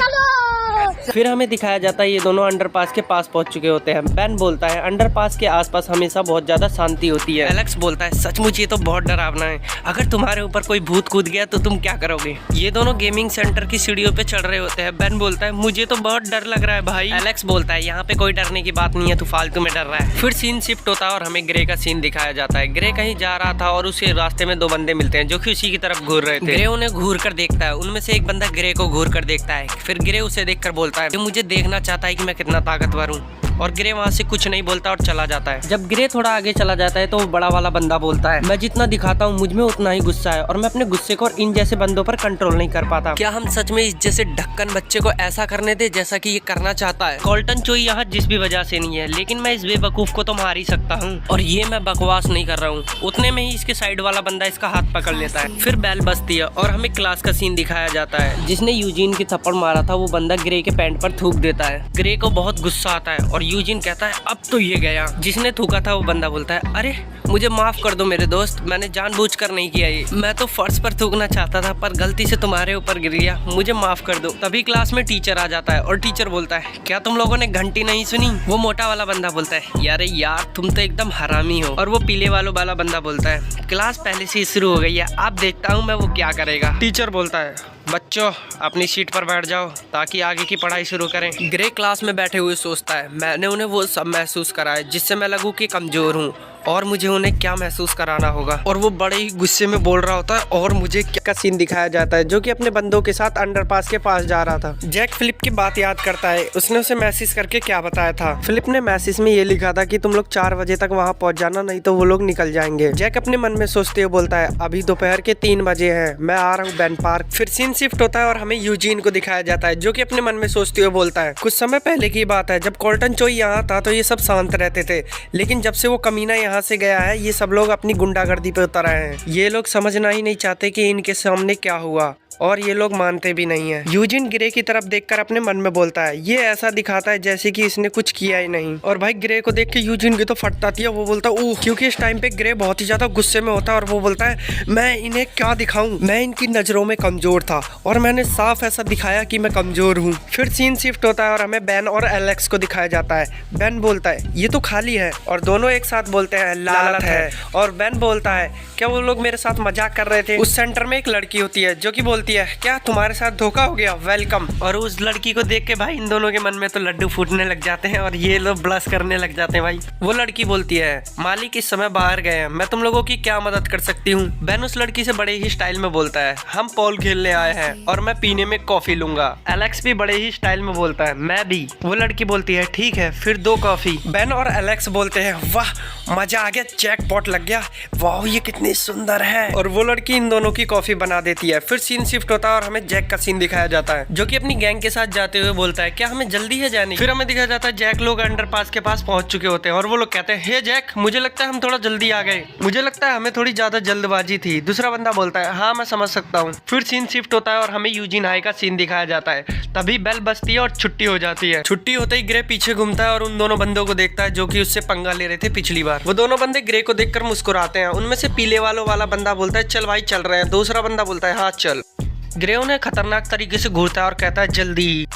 फिर हमें दिखाया जाता है ये दोनों अंडरपास के पास पहुंच चुके होते हैं। बेन बोलता है, अंडरपास के आसपास हमेशा बहुत ज्यादा शांति होती है। एलेक्स बोलता है, सचमुच ये तो बहुत डरावना है, अगर तुम्हारे ऊपर कोई भूत कूद गया तो तुम क्या करोगे? ये दोनों गेमिंग सेंटर की सीढ़ियों पे चढ़ रहे होते हैं। बेन बोलता है, मुझे तो बहुत डर लग रहा है भाई। एलेक्स बोलता है, यहाँ पे कोई डरने की बात नहीं है, तू फालतू में डर रहा है। फिर सीन शिफ्ट होता है और हमें ग्रे का सीन दिखाया जाता है। ग्रे कहीं जा रहा था और उसके रास्ते में दो बंदे मिलते हैं जो कि उसी की तरफ घूर रहे थे। ग्रे उन्हें घूर कर देखता है, उनमें से एक बंदा ग्रे को घूर कर देखता है। फिर ग्रे उसे देखकर बोलता है, मुझे देखना चाहता है कि मैं कितना ताकतवर हूँ, और ग्रे वहाँ से कुछ नहीं बोलता और चला जाता है। जब ग्रे थोड़ा आगे चला जाता है तो वो बड़ा वाला बंदा बोलता है, मैं जितना दिखाता हूँ मुझ में उतना ही गुस्सा है और मैं अपने गुस्से को और इन जैसे बंदों पर कंट्रोल नहीं कर पाता। क्या हम सच में इस जैसे ढक्कन बच्चे को ऐसा करने दे जैसा कि ये करना चाहता है? कॉल्टन चोई यहाँ जिस भी वजह से नहीं है, लेकिन मैं इस बेवकूफ को तो मार ही सकता हूँ और ये मैं बकवास नहीं कर रहा हूँ। उतने में ही इसके साइड वाला बंदा इसका हाथ पकड़ लेता है। फिर बैल बजती है और हमें क्लास का सीन दिखाया जाता है। जिसने यूजिन की थप्पड़ मारा था वो बंदा ग्रे के पैंट पर थूक देता है। ग्रे को बहुत गुस्सा आता है और यूजिन कहता है, अब तो ये गया। जिसने थूका था वो बंदा बोलता है, अरे मुझे माफ कर दो मेरे दोस्त, मैंने जानबूझकर नहीं किया ये, मैं तो फर्श पर थूकना चाहता था पर गलती से तुम्हारे ऊपर गिर गया, मुझे माफ कर दो। तभी क्लास में टीचर आ जाता है और टीचर बोलता है, क्या तुम लोगों ने घंटी नहीं सुनी? वो मोटा वाला बंदा बोलता है, यार तुम तो एकदम हरामी हो। और वो पीले वाला बंदा बोलता है, क्लास पहले से ही शुरू हो गई है, अब देखता हूँ मैं वो क्या करेगा। टीचर बोलता है, बच्चों अपनी सीट पर बैठ जाओ ताकि आगे की पढ़ाई शुरू करें। ग्रे क्लास में बैठे हुए सोचता है, मैंने उन्हें वो सब महसूस कराया जिससे मैं लगूं कि कमजोर हूँ और मुझे उन्हें क्या महसूस कराना होगा। और वो बड़े ही गुस्से में बोल रहा होता है और मुझे क्या सीन दिखाया जाता है, जो कि अपने बंदों के साथ अंडरपास के पास जा रहा था। जैक फिलिप की बात याद करता है, उसने उसे मैसेज करके क्या बताया था। फिलिप ने मैसेज में ये लिखा था कि तुम लोग 4 बजे तक वहाँ पहुँच जाना, नहीं तो वो लोग निकल जाएंगे। जैक अपने मन में सोचते हुए बोलता है अभी दोपहर के 3 बजे है, मैं आ रहा हूँ बेन पार्क। फिर सीन शिफ्ट होता है और हमें यूजीन को दिखाया जाता है, जो कि अपने मन में सोचते हुए बोलता है कुछ समय पहले की बात है, जब कोल्टन चोई यहाँ था तो ये सब शांत रहते थे, लेकिन जब से वो कमीना यहाँ से गया है ये सब लोग अपनी गुंडागर्दी पे उतर आए हैं। ये लोग समझना ही नहीं चाहते कि इनके सामने क्या हुआ, और ये लोग मानते भी नहीं है। यूजिन ग्रे की तरफ देखकर अपने मन में बोलता है ये ऐसा दिखाता है जैसे कि इसने कुछ किया ही नहीं। और भाई ग्रे को देख के यूजिन की तो फट आती है, वो बोलता है ओह, क्योंकि इस टाइम पे ग्रे बहुत ही ज्यादा गुस्से में होता है और वो बोलता है मैं इन्हें क्या दिखाऊं, मैं इनकी नजरों में कमजोर था और मैंने साफ ऐसा दिखाया कि मैं कमजोर हूँ। फिर सीन शिफ्ट होता है और हमें बेन और एलेक्स को दिखाया जाता है। बेन बोलता है ये तो खाली है, और दोनों एक साथ बोलते हैं लालत है। और बेन बोलता है क्या वो लोग मेरे साथ मजाक कर रहे थे। उस सेंटर में एक लड़की होती है जो कि बोलती है क्या तुम्हारे साथ धोखा हो गया, वेलकम। और उस लड़की को देख के भाई इन दोनों के मन में तो लड्डू फूटने लग जाते हैं और ये लोग ब्लश करने लग जाते हैं। भाई वो लड़की बोलती है मालिक इस समय बाहर गए हैं, मैं तुम लोगों की क्या मदद कर सकती हूँ। बेन उस लड़की से बड़े ही स्टाइल में बोलता है हम पॉल खेलने आए हैं और मैं पीने में कॉफी लूंगा। एलेक्स भी बड़े ही स्टाइल में बोलता है मैं भी। वो लड़की बोलती है ठीक है फिर 2 कॉफी। बेन और एलेक्स बोलते हैं वाह मजा आ गया, जैकपॉट लग गया, वाह ये कितनी सुंदर है। और वो लड़की इन दोनों की कॉफी बना देती है। फिर सीन शिफ्ट होता है और हमें जैक का सीन दिखाया जाता है, जो कि अपनी गैंग के साथ जाते हुए बोलता है क्या हमें जल्दी है जाने। फिर हमें दिखाया जाता है जैक लोग अंडरपास के पास पहुंच चुके होते हैं और वो लोग कहते हैं हे जैक मुझे लगता है हम थोड़ा जल्दी आ गए, मुझे लगता है हमें थोड़ी ज्यादा जल्दबाजी थी। दूसरा बंदा बोलता है हाँ मैं समझ सकता हूँ। फिर सीन शिफ्ट होता है और हमें यूजिन हाई का सीन दिखाया जाता है। तभी बेल बजती है और छुट्टी हो जाती है। छुट्टी होते ही ग्रे पीछे घूमता है और उन दोनों बंदों को देखता है जो कि उससे पंगा ले रहे थे पिछली बार। वो दोनों बंदे ग्रे को देखकर मुस्कुराते हैं। उनमें से पीले वाला बंदा बोलता है चल भाई चल रहे हैं। दूसरा बंदा बोलता है हाँ चल। ग्रे उन्हें खतरनाक तरीके से घूरता है और कहता है जल्दी।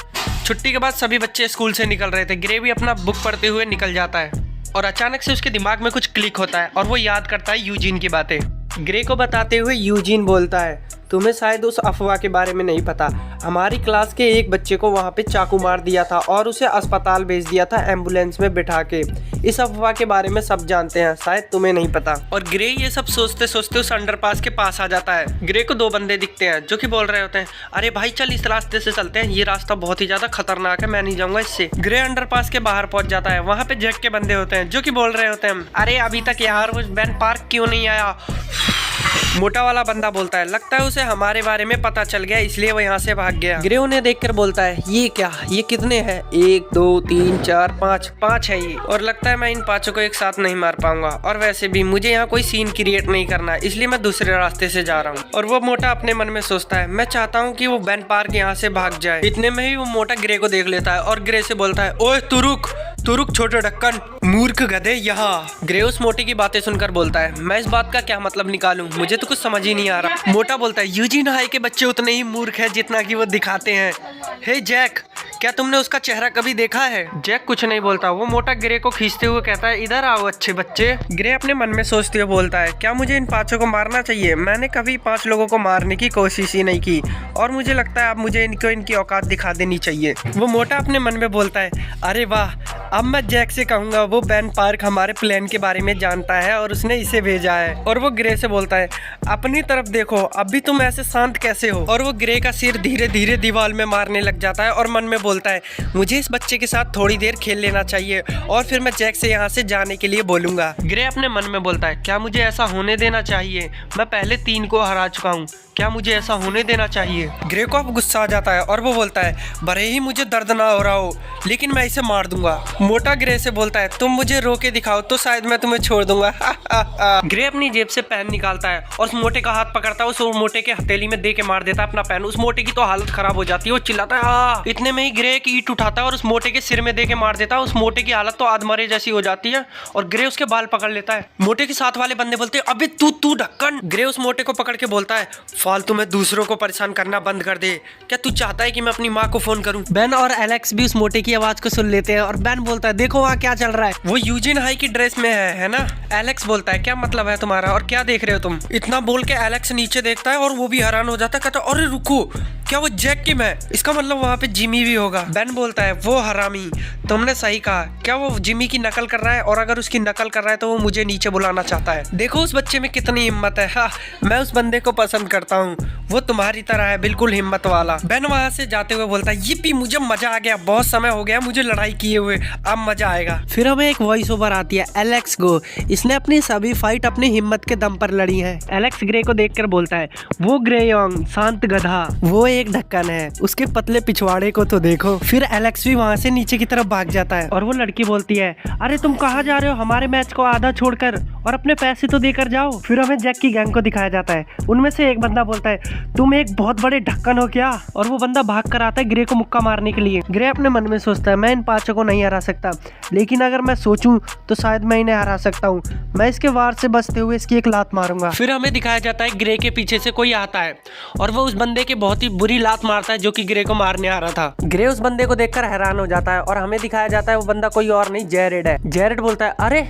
छुट्टी के बाद सभी बच्चे स्कूल से निकल रहे थे। ग्रे भी अपना बुक पढ़ते हुए निकल जाता है और अचानक से उसके दिमाग में कुछ क्लिक होता है और वो याद करता है यूजिन की बातें। ग्रे को बताते हुए यूजिन बोलता है तुम्हें शायद उस अफवाह के बारे में नहीं पता, हमारी क्लास के एक बच्चे को वहाँ पे चाकू मार दिया था और उसे अस्पताल भेज दिया था एम्बुलेंस में बिठा के। इस अफवाह के बारे में सब जानते हैं, शायद तुम्हें नहीं पता। और ग्रे ये सब सोचते सोचते उस अंडरपास के पास आ जाता है। ग्रे को 2 बंदे दिखते हैं जो कि बोल रहे होते हैं अरे भाई चल इस रास्ते से चलते हैं, ये रास्ता बहुत ही ज्यादा खतरनाक है, मैं नहीं जाऊंगा इससे। ग्रे अंडरपास के बाहर पहुंच जाता है। वहाँ पे जैक के बंदे होते हैं जो कि बोल रहे होते हैं अरे अभी तक यार वो बेन पार्क क्यों नहीं आया। मोटा वाला बंदा बोलता है लगता है उसे हमारे बारे में पता चल गया इसलिए वो यहाँ से भाग गया। ग्रे उन्हें देखकर बोलता है ये क्या, ये कितने हैं, 1 2 3 4 5 है ये, और लगता है मैं इन 5 को एक साथ नहीं मार पाऊंगा, और वैसे भी मुझे यहाँ कोई सीन क्रिएट नहीं करना इसलिए मैं दूसरे रास्ते से जा रहा हूँ। और वो मोटा अपने मन में सोचता है मैं चाहता हूँ कि वो बेन पार्क यहाँ से भाग जाए। इतने में ही वो मोटा ग्रे को देख लेता है और ग्रे से बोलता है ओए तू रुक छोटे ढक्कन, मूर्ख गधे यहाँ। ग्रे उस मोटे की बातें सुनकर बोलता है मैं इस बात का क्या मतलब निकालूं, मुझे तो कुछ समझ ही नहीं आ रहा। मोटा बोलता है यूजिन हाई के बच्चे उतने ही मूर्ख हैं जितना कि वो दिखाते हैं। हे जैक क्या तुमने उसका चेहरा कभी देखा है। जैक कुछ नहीं बोलता। वो मोटा ग्रे को खींचते हुए कहता है इधर आओ अच्छे बच्चे। ग्रे अपने मन में सोचते हुए बोलता है क्या मुझे इन 5 को मारना चाहिए, मैंने कभी 5 लोगों को मारने की कोशिश ही नहीं की और मुझे लगता है अब मुझे इनको इनकी औकात दिखा देनी चाहिए। वो मोटा अपने मन में बोलता है अरे वाह, अब मैं जैक से कहूंगा वो बेन पार्क हमारे प्लान के बारे में जानता है और उसने इसे भेजा है। और वो ग्रे से बोलता है अपनी तरफ देखो, अभी तुम ऐसे शांत कैसे हो। और वो ग्रे का सिर धीरे धीरे दीवार में मारने लग जाता है और मन में बोलता है मुझे इस बच्चे के साथ थोड़ी देर खेल लेना चाहिए और फिर मैं जैक से यहाँ से जाने के लिए बोलूंगा। ग्रे अपने मन में बोलता है क्या मुझे ऐसा होने देना चाहिए, मैं पहले 3 को हरा चुका हूँ, क्या मुझे ऐसा होने देना चाहिए। ग्रे को अब गुस्सा आ जाता है और वो बोलता है भले ही मुझे दर्द ना हो रहा हो लेकिन मैं इसे मार दूंगा। मोटा ग्रे से बोलता है तुम मुझे रोके दिखाओ तो शायद मैं तुम्हें छोड़ दूंगा। ग्रे अपनी जेब से पेन निकालता है और उस मोटे का हाथ पकड़ता है, उस मोटे के हथेली में दे के मार देता है अपना पेन। उस मोटे की तो हालत खराब हो जाती है, वो चिल्लाता है। इतने में ही ग्रे एक ईंट उठाता है और उस मोटे के सिर में दे के मार देता है। उस मोटे की हालत तो आधमरे जैसी हो जाती है और ग्रे उसके बाल पकड़ लेता है। मोटे के साथ वाले बंदे बोलते हैं अबे तू ढक्कन। ग्रे उस मोटे को पकड़ के बोलता है फालतू में दूसरों को परेशान करना बंद कर दे, क्या तू चाहता है कि मैं अपनी माँ को फोन करूं। बेन और एलेक्स भी उस मोटे की आवाज को सुन लेते हैं और बेन बोलता है देखो वहाँ क्या चल रहा है। वो यूजिन हाई की ड्रेस में है ना। एलेक्स बोलता है क्या मतलब है तुम्हारा और क्या देख रहे हो तुम। इतना बोल के एलेक्स नीचे देखता है और वो भी हैरान हो जाता है, कहता है अरे रुको क्या वो जैक किम है? इसका मतलब वहाँ पे जिमी भी होगा। बेन बोलता है वो हरामी, तुमने सही कहा, क्या वो जिमी की नकल कर रहा है? और अगर उसकी नकल कर रहा है तो वो मुझे नीचे बुलाना चाहता है। देखो उस बच्चे में कितनी हिम्मत है। हाँ, मैं उस बंदे को पसंद करता हूँ, वो तुम्हारी तरह है, बिल्कुल हिम्मत वाला। बेन वहाँ से जाते हुए बोलता है ये मुझे मजा आ गया, बहुत समय हो गया मुझे लड़ाई किए हुए, अब मजा आएगा। फिर हमें एक वॉइस ओवर आती है एलेक्स को। इसने अपनी सभी फाइट अपनी हिम्मत के दम पर लड़ी है। एलेक्स ग्रे को देखकर बोलता है वो ग्रे योंग शांत गधा, वो एक ढक्कन है, उसके पतले पिछवाड़े को तो देखो। फिर एलेक्स भी वहाँ से नीचे की तरफ भाग जाता है और वो लड़की बोलती है अरे तुम कहाँ जा रहे हो, हमारे मैच को आधा छोड़कर, और अपने पैसे तो देकर जाओ। फिर हमें जैक की गैंग को दिखाया जाता है। उनमें से एक बंदा बोलता है तुम एक बहुत बड़े ढक्कन हो क्या, और वो बंदा भाग कर आता है ग्रे को मुक्का मारने के लिए। ग्रे अपने मन में सोचता है मैं इन पांचों को नहीं हरा सकता, लेकिन अगर मैं सोचूं तो शायद मैं इन्हें हरा सकता हूँ। मैं इसके वार से बचते हुए इसकी एक लात मारूंगा। फिर हमें दिखाया जाता है ग्रे के पीछे से कोई आता है और वो उस बंदे के बहुत ही बुरी लात मारता है जो कि ग्रे को मारने आ रहा था। ग्रे उस बंदे को देखकर हैरान हो जाता है और हमें दिखाया जाता है वो बंदा कोई और नहीं जेरेड है। जेरेड बोलता है अरे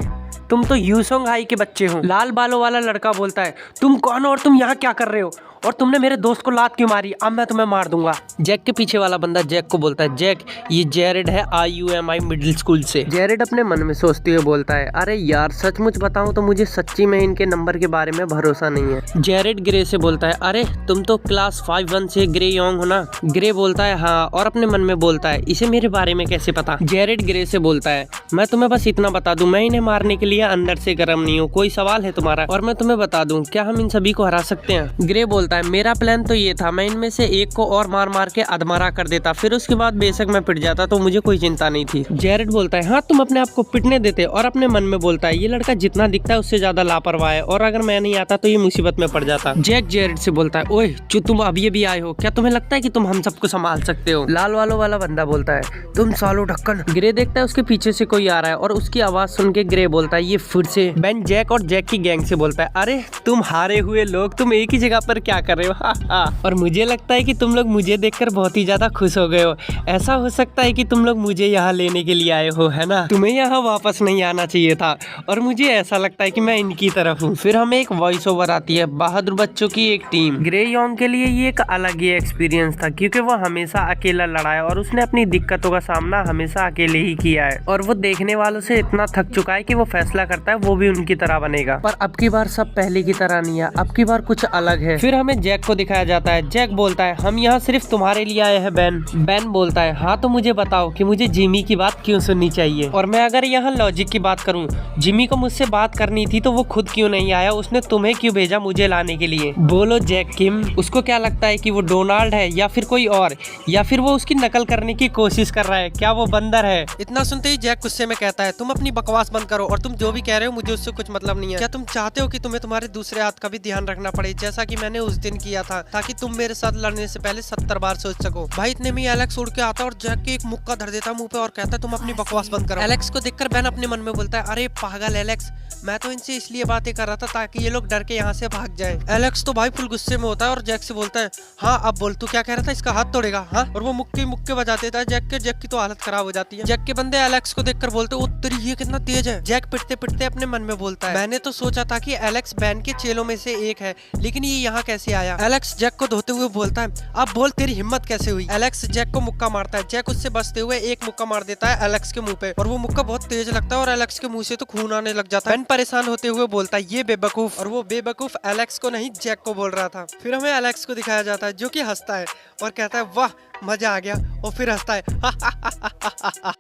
तुम तो यूसोंग हाई के बच्चे हो। लाल बालों वाला लड़का बोलता है तुम कौन हो और तुम यहाँ क्या कर रहे हो, और तुमने मेरे दोस्त को लात क्यों मारी, अब मैं तुम्हें मार दूंगा। जैक के पीछे वाला बंदा जैक को बोलता है जैक ये जेरेड है IUMI मिडिल स्कूल से। जेरेड अपने मन में सोचते हुए बोलता है अरे यार सचमुच बताऊं तो मुझे सच्ची में इनके नंबर के बारे में भरोसा नहीं है। जेरेड ग्रे से बोलता है अरे तुम तो क्लास 5-1 से ग्रे योंग हो ना। ग्रे बोलता है हाँ, और अपने मन में बोलता है इसे मेरे बारे में कैसे पता। जेरेड ग्रे से बोलता है मैं तुम्हें बस इतना बता दूं, मैं इन्हें मारने के लिए अंदर से गर्म नहीं हूँ, कोई सवाल है तुम्हारा, और मैं तुम्हें बता दूं क्या हम इन सभी को हरा सकते हैं। ग्रे बोलता है मेरा प्लान तो ये था, मैं इनमें से एक को और मार मार के अधमरा कर देता, फिर उसके बाद बेशक मैं पिट जाता तो मुझे कोई चिंता नहीं थी। जेरेड बोलता है हाँ तुम अपने आप को पिटने देते, और अपने मन में बोलता है ये लड़का जितना दिखता है उससे ज्यादा लापरवाह है, और अगर मैं नहीं आता तो ये मुसीबत में पड़ जाता। जैक जेरेड से बोलता है ओए जो तुम अभी अभी आए हो, क्या तुम्हें लगता है कि तुम हम सबको संभाल सकते हो। लाल वालों वाला बंदा बोलता है तुम सालो ढक्कन। ग्रे देखता है उसके पीछे से कोई आ रहा है और उसकी आवाज सुन के ग्रे बोलता है ये फिर से। बेन जैक और जैक की गैंग से बोलता है अरे तुम हारे हुए लोग, तुम एक ही जगह पर क्या कर रहे हो। हाँ, और मुझे लगता है कि तुम लोग मुझे देखकर बहुत ही ज्यादा खुश हो गए हो। ऐसा हो सकता है कि तुम लोग मुझे यहाँ लेने के लिए आए हो, है ना? तुम्हें यहाँ वापस नहीं आना चाहिए था, और मुझे ऐसा लगता है कि मैं इनकी तरफ हूँ। फिर हमें एक वॉइस ओवर आती है बहादुर बच्चों की एक टीम। ग्रे योंग के लिए ये एक अलग ही एक्सपीरियंस था क्योंकि वो हमेशा अकेला लड़ा है और उसने अपनी दिक्कतों का सामना हमेशा अकेले ही किया है, और वो देखने वालों से इतना थक चुका है कि वो फैसला करता है वो भी उनकी तरह बनेगा। पर अब की बार सब पहले की तरह नहीं है, अब की बार कुछ अलग है। फिर हमें जैक को दिखाया जाता है। जैक बोलता है हम यहाँ सिर्फ तुम्हारे लिए आए हैं बेन। बेन बोलता है हाँ तो मुझे बताओ कि मुझे जिमी की बात क्यों सुननी चाहिए, और मैं अगर यहाँ लॉजिक की बात करूँ, जिमी को मुझसे बात करनी थी तो वो खुद क्यों नहीं आया, उसने तुम्हें क्यों भेजा मुझे लाने के लिए। बोलो जैक किम, उसको क्या लगता है कि वो डोनाल्ड है या फिर कोई और, या फिर वो उसकी नकल करने की कोशिश कर रहा है, क्या वो बंदर है। इतना सुनते ही जैक गुस्से में कहता है तुम अपनी बकवास बंद करो, और तुम जो भी कह रहे हो मुझे उससे कुछ मतलब नहीं है। क्या तुम चाहते हो कि तुम्हें तुम्हारे दूसरे हाथ का भी ध्यान रखना पड़े, जैसा कि मैंने उस दिन किया था, ताकि तुम मेरे साथ लड़ने से पहले 70 बार सोच सको। भाई इतने में एलेक्स उड़ के आता और जैक के एक मुक्का धर देता मुंह पे और कहता है तुम अपनी बकवास बंद करो। एलेक्स को देखकर बेन अपने मन में बोलता है अरे पागल एलेक्स, मैं तो इनसे इसलिए बातें कर रहा था ताकि ये लोग डर के यहाँ से भाग जाएं। एलेक्स तो भाई फुल गुस्से में होता है और जैक से बोलता है हाँ अब बोल तू क्या कह रहा था, इसका हाथ तोड़ेगा हाँ, और वो मुक्के बजा देता है जैक की तो हालत खराब हो जाती है। जैक के बंदे एलेक्स को देखकर बोलते हैं तेरी ये कितना तेज है। जैक पिटते पिटते अपने मन में बोलता है मैंने तो सोचा था कि एलेक्स बैन के चेलों में से एक है, लेकिन ये यहाँ कैसे आया। एलेक्स जैक को धोते हुए बोलता है अब बोल तेरी हिम्मत कैसे हुई। एलेक्स जैक को मुक्का मारता है। जैक उससे बचते हुए एक मुक्का मार देता है एलेक्स के मुंह पे, और वो मुक्का बहुत तेज लगता है और एलेक्स के मुंह से तो खून आने लग जाता है। बेन परेशान होते हुए बोलता है ये बेवकूफ, और वो बेवकूफ एलेक्स को नहीं जैक को बोल रहा था। फिर हमें एलेक्स को दिखाया जाता है जो कि हंसता है और कहता है वाह मजा आ गया, और फिर हंसता है।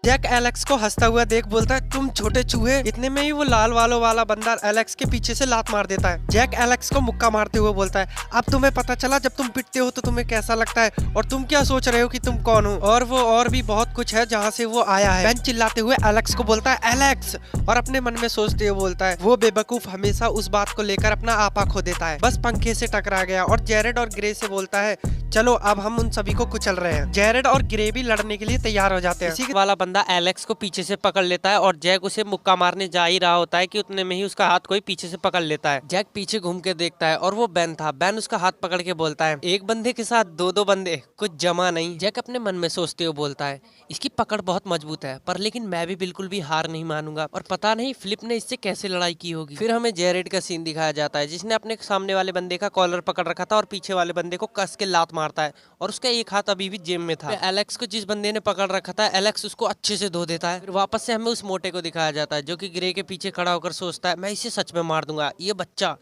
जैक एलेक्स को हंसता हुआ देख बोलता है तुम छोटे चूहे। इतने में ही वो लाल वालों वाला बंदा एलेक्स के पीछे से लात मार देता है। जैक एलेक्स को मुक्का मारते हुए बोलता है अब तुम्हें पता चला जब तुम पिटते हो तो तुम्हें कैसा लगता है, और तुम क्या सोच रहे हो कि तुम कौन हो, और वो और भी बहुत कुछ है जहाँ से वो आया है। बेन चिल्लाते हुए एलेक्स को बोलता है एलेक्स, और अपने मन में सोचते हुए बोलता है वो बेवकूफ हमेशा उस बात को लेकर अपना आपा खो देता है, बस पंखे से टकरा गया। और जेरेड और ग्रे से बोलता है चलो अब हम उन सभी को कुचल रहे हैं। जेरेड और ग्रे भी लड़ने के लिए तैयार हो जाते हैं। इसी वाला बंदा एलेक्स को पीछे से पकड़ लेता है और जैक उसे मुक्का मारने जा ही रहा होता है कि उतने में ही उसका हाथ कोई पीछे से पकड़ लेता है। जैक पीछे घूम के देखता है और वो बेन था। बेन उसका हाथ पकड़ के बोलता है एक बंदे के साथ दो बंदे कुछ जमा नहीं। जैक अपने मन में सोचते हुए बोलता है इसकी पकड़ बहुत मजबूत है, पर लेकिन मैं भी बिल्कुल भी हार नहीं मानूंगा, और पता नहीं फिलिप ने इससे कैसे लड़ाई की होगी। फिर हमें जेरेड का सीन दिखाया जाता है जिसने अपने सामने वाले बंदे का कॉलर पकड़ रखा था और पीछे वाले बंदे को कस के लात मारता है और उसका एक हाथ अभी भी जेब में था। एलेक्स को जिस बंदे ने पकड़ रखा था, एलेक्स उसको अच्छे से धो देता है। फिर वापस से हमें उस मोटे को दिखाया जाता है जो कि ग्रे के पीछे खड़ा होकर सोचता है मैं इसे सच में मार दूंगा, ये बच्चा।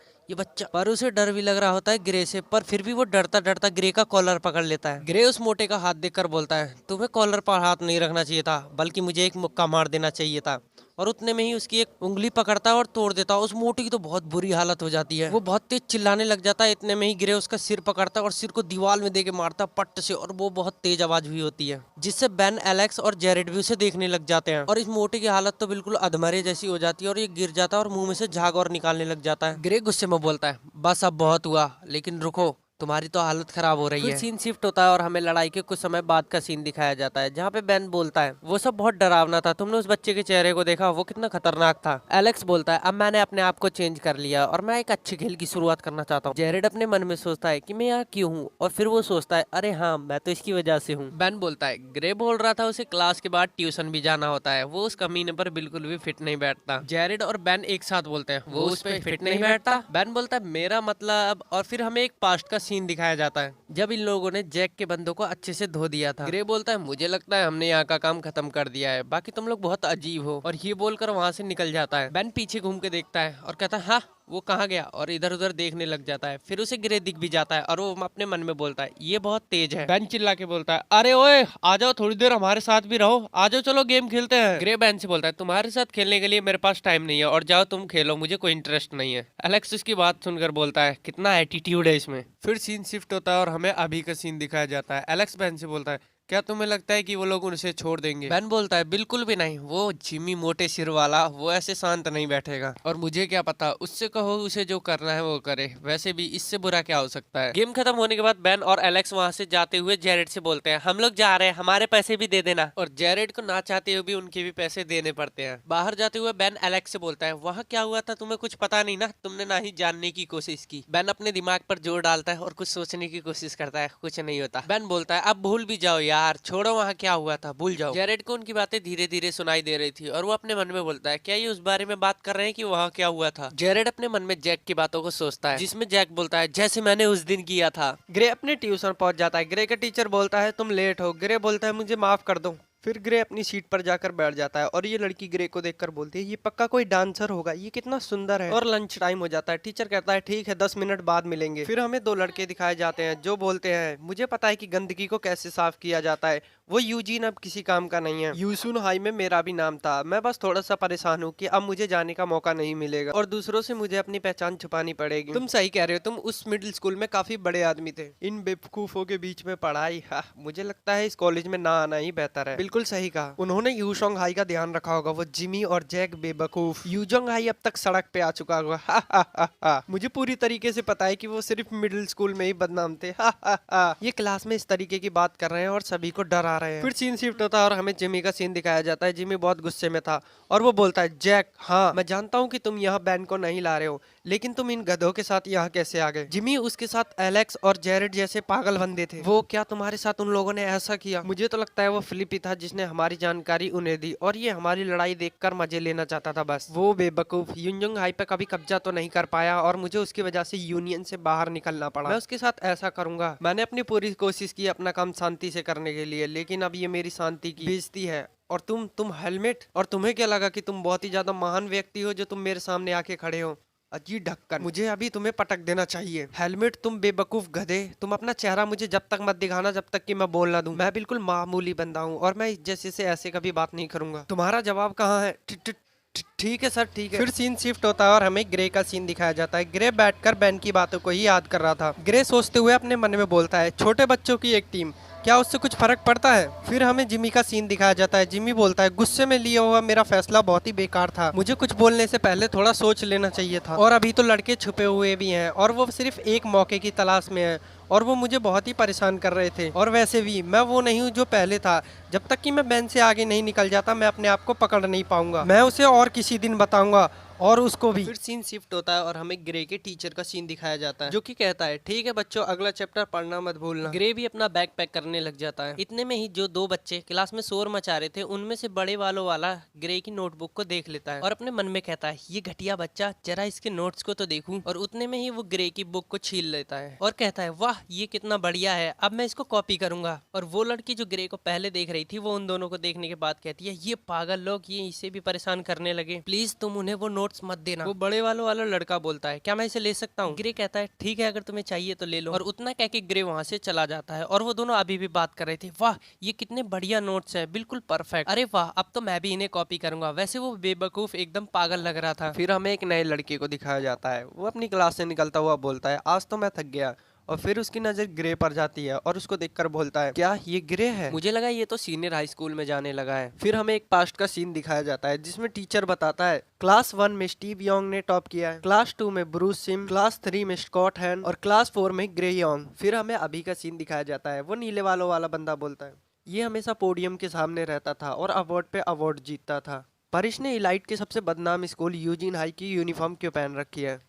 पर उसे डर भी लग रहा होता है ग्रे से, पर फिर भी वो डरता डरता ग्रे का कॉलर पकड़ लेता है। ग्रे उस मोटे का हाथ देखकर बोलता है तुम्हें कॉलर पर हाथ नहीं रखना चाहिए था, बल्कि मुझे एक मुक्का मार देना चाहिए था। और उतने में ही उसकी एक उंगली पकड़ता है और तोड़ देता है। उस मोटे की तो बहुत बुरी हालत हो जाती है, वो बहुत तेज चिल्लाने लग जाता है। इतने में ही ग्रे उसका सिर पकड़ता है और सिर को दीवार में देके मारता है पट्ट से, और वो बहुत तेज आवाज भी होती है, जिससे बेन, एलेक्स और जेरेड भी उसे देखने लग जाते हैं। और इस मोटे की हालत तो बिल्कुल अधमरे जैसी हो जाती है और ये गिर जाता है और मुंह में से झाग और निकालने लग जाता है। ग्रे गुस्से में बोलता है बस अब बहुत हुआ, लेकिन रुको, तुम्हारी तो हालत खराब हो रही है। सीन शिफ्ट होता है और हमें लड़ाई के कुछ समय बाद का सीन दिखाया जाता है, जहाँ पे बेन बोलता है वो सब बहुत डरावना था, तुमने उस बच्चे के चेहरे को देखा, वो कितना खतरनाक था। एलेक्स बोलता है अब मैंने अपने आप को चेंज कर लिया और मैं एक अच्छे खेल की शुरुआत करना चाहता हूँ। जेरेड अपने मन में सोचता है कि मैं यहाँ क्यों हूँ, और फिर वो सोचता है अरे हाँ, मैं तो इसकी वजह से हूँ। बेन बोलता है ग्रे बोल रहा था उसे क्लास के बाद ट्यूशन भी जाना होता है, वो उस कमीने पर बिल्कुल भी फिट नहीं बैठता। जेरेड और बेन एक साथ बोलते हैं वो उस पर फिट नहीं बैठता। बेन बोलता है मेरा मतलब, और फिर हमें एक पास्ट का सीन दिखाया जाता है जब इन लोगों ने जैक के बंदों को अच्छे से धो दिया था। ग्रे बोलता है मुझे लगता है हमने यहाँ का काम खत्म कर दिया है, बाकी तुम लोग बहुत अजीब हो, और ये बोलकर वहाँ से निकल जाता है। बेन पीछे घूम के देखता है और कहता है हाँ वो कहाँ गया, और इधर उधर देखने लग जाता है। फिर उसे ग्रे दिख भी जाता है और वो अपने मन में बोलता है ये बहुत तेज है। बेन चिल्ला के बोलता है अरे ओए आ जाओ, थोड़ी देर हमारे साथ भी रहो, आ जाओ चलो गेम खेलते हैं। ग्रे बेन से बोलता है तुम्हारे साथ खेलने के लिए मेरे पास टाइम नहीं है, और जाओ तुम खेलो, मुझे कोई इंटरेस्ट नहीं है। एलेक्स उसकी बात सुनकर बोलता है कितना एटीट्यूड है इसमें। फिर सीन शिफ्ट होता है और हमें अभी का सीन दिखाया जाता है। एलेक्स बेन से बोलता है क्या तुम्हें लगता है कि वो लोग उनसे छोड़ देंगे? बेन बोलता है बिल्कुल भी नहीं, वो जिमी मोटे सिर वाला वो ऐसे शांत नहीं बैठेगा, और मुझे क्या पता, उससे कहो उसे जो करना है वो करे, वैसे भी इससे बुरा क्या हो सकता है। गेम खत्म होने के बाद बेन और एलेक्स वहाँ से जाते हुए जेरेड से बोलते हैं हम लोग जा रहे हैं, हमारे पैसे भी दे देना, और जेरेड को ना चाहते हुए भी उनके भी पैसे देने पड़ते हैं। बाहर जाते हुए बेन एलेक्स से बोलता है वहाँ क्या हुआ था तुम्हें कुछ पता नहीं ना, तुमने ना ही जानने की कोशिश की। बेन अपने दिमाग पर जोर डालता है और कुछ सोचने की कोशिश करता है, कुछ नहीं होता। बेन बोलता है अब भूल भी जाओ यार, छोड़ो वहाँ क्या हुआ था, भूल जाओ। जेरेड को उनकी बातें धीरे धीरे सुनाई दे रही थी और वो अपने मन में बोलता है क्या ये उस बारे में बात कर रहे हैं कि वहाँ क्या हुआ था। जेरेड अपने मन में जैक की बातों को सोचता है, जिसमें जैक बोलता है जैसे मैंने उस दिन किया था। ग्रे अपने ट्यूशन पहुंच जाता है। ग्रे का टीचर बोलता है तुम लेट हो। ग्रे बोलता है मुझे माफ कर दो। फिर ग्रे अपनी सीट पर जाकर बैठ जाता है और ये लड़की ग्रे को देखकर बोलती है ये पक्का कोई डांसर होगा, ये कितना सुंदर है। और लंच टाइम हो जाता है। टीचर कहता है ठीक है 10 मिनट बाद मिलेंगे। फिर हमें दो लड़के दिखाए जाते हैं जो बोलते हैं मुझे पता है कि गंदगी को कैसे साफ किया जाता है, वो यूजीन अब किसी काम का नहीं है। यूसुन हाई में मेरा भी नाम था, मैं बस थोड़ा सा परेशान हूँ कि अब मुझे जाने का मौका नहीं मिलेगा और दूसरों से मुझे अपनी पहचान छुपानी पड़ेगी। तुम सही कह रहे हो, तुम उस मिडिल स्कूल में काफी बड़े आदमी थे, इन बेवकूफों के बीच में पढ़ाई, मुझे लगता है इस कॉलेज में ना आना ही बेहतर है। बिल्कुल सही कहा, उन्होंने यूशोंग हाई का ध्यान रखा होगा, वो जिमी और जैक बेवकूफ। यूजोंग हाई अब तक सड़क पे आ चुका होगा। मुझे पूरी तरीके से पता है कि वो सिर्फ मिडिल स्कूल में ही बदनाम थे। ये क्लास में इस तरीके की बात कर रहे हैं और सभी को डरा रहे हैं। फिर सीन शिफ्ट होता है और हमें जिमी का सीन दिखाया जाता है। जिमी बहुत गुस्से में था और वो बोलता है जैक हाँ मैं जानता हूँ कि तुम यहाँ बैन को नहीं ला रहे हो, लेकिन तुम इन गधों के साथ यहाँ कैसे आ गए? जिमी उसके साथ एलेक्स और जेरेड जैसे पागल बंदे थे, वो क्या तुम्हारे साथ उन लोगों ने ऐसा किया? मुझे तो लगता है वो फिलिप ही था जिसने हमारी जानकारी उन्हें दी और ये हमारी लड़ाई देखकर मजे लेना चाहता था बस। वो बेवकूफ यूनजोंग हाई पे कभी कब्जा तो नहीं कर पाया और मुझे उसकी वजह से यूनियन से बाहर निकलना पड़ा। मैं उसके साथ ऐसा करूंगा। मैंने अपनी पूरी कोशिश की अपना काम शांति से करने के लिए, लेकिन अब ये मेरी शांति की बेइज्जती है। और तुम हेलमेट, और तुम्हें क्या लगा कि तुम बहुत ही ज्यादा महान व्यक्ति हो जो तुम मेरे सामने आके खड़े हो? अजी ढक्कन, मुझे अभी तुम्हें पटक देना चाहिए। हेलमेट तुम बेवकूफ गधे, तुम अपना चेहरा मुझे जब तक मत दिखाना जब तक कि मैं बोल ना दूं। मैं बिल्कुल मामूली बंदा हूँ और मैं जैसे से ऐसे कभी बात नहीं करूंगा। तुम्हारा जवाब कहाँ है? ठीक है सर ठीक है। फिर सीन शिफ्ट होता है और हमें ग्रे का सीन दिखाया जाता है। ग्रे बैठकर बेन की बातों को ही याद कर रहा था। ग्रे सोचते हुए अपने मन में बोलता है छोटे बच्चों की एक टीम, क्या उससे कुछ फर्क पड़ता है? फिर हमें जिमी का सीन दिखाया जाता है। जिमी बोलता है गुस्से में लिया हुआ मेरा फैसला बहुत ही बेकार था, मुझे कुछ बोलने से पहले थोड़ा सोच लेना चाहिए था, और अभी तो लड़के छुपे हुए भी हैं और वो सिर्फ एक मौके की तलाश में है और वो मुझे बहुत ही परेशान कर रहे थे। और वैसे भी मैं वो नहीं हूँ जो पहले था, जब तक कि मैं बेन से आगे नहीं निकल जाता मैं अपने आप को पकड़ नहीं पाऊंगा। मैं उसे और किसी दिन बताऊंगा और उसको भी। फिर सीन शिफ्ट होता है और हमें ग्रे के टीचर का सीन दिखाया जाता है, जो कि कहता है ठीक है बच्चों, अगला चैप्टर पढ़ना मत भूलना। ग्रे भी अपना बैग पैक करने लग जाता है। इतने में ही जो दो बच्चे क्लास में शोर मचा रहे थे, उनमें से बड़े वालों वाला ग्रे की नोटबुक को देख लेता है और अपने मन में कहता है ये घटिया बच्चा, जरा इसके नोट्स को तो देखूं। और उतने में ही वो ग्रे की बुक को छील लेता है और कहता है वाह ये कितना बढ़िया है, अब मैं इसको कॉपी करूंगा। और वो लड़की जो ग्रे को पहले देख रही थी, वो उन दोनों को देखने के बाद कहती है ये पागल लोग, ये इसे भी परेशान करने लगे, प्लीज तुम उन्हें वो नोट्स मत देना। वो बड़े वालों वाला लड़का बोलता है क्या मैं इसे ले सकता हूँ? ग्रे कहता है ठीक है, अगर तुम्हें चाहिए तो ले लो। और उतना कह के ग्रे वहां से चला जाता है। और वो दोनों अभी भी बात कर रहे थे, वाह ये कितने बढ़िया नोट्स है, बिल्कुल परफेक्ट, अरे वाह अब तो मैं भी इन्हें कॉपी करूंगा। वैसे वो बेवकूफ एकदम पागल लग रहा था। फिर हमें एक नए लड़के को दिखाया जाता है, वो अपनी क्लास से निकलता हुआ बोलता है आज तो मैं थक गया। और फिर उसकी नजर ग्रे पर जाती है और उसको देखकर बोलता है क्या ये ग्रे है? मुझे लगा ये तो सीनियर हाई स्कूल में जाने लगा है। फिर हमें एक पास्ट का सीन दिखाया जाता है जिसमें टीचर बताता है क्लास 1 में स्टीव यंग ने टॉप किया है, क्लास 2 में ब्रूस सिम, क्लास 3 में स्कॉट हैन और क्लास 4 में ग्रे यंग। फिर हमें अभी का सीन दिखाया जाता है, वो नीले वालों वाला बंदा बोलता है ये हमेशा पोडियम के सामने रहता था और अवार्ड पे अवार्ड जीतता था, पर इसने इलाइट के सबसे बदनाम स्कूल यूजीन हाई की यूनिफॉर्म क्यों पहन रखी है?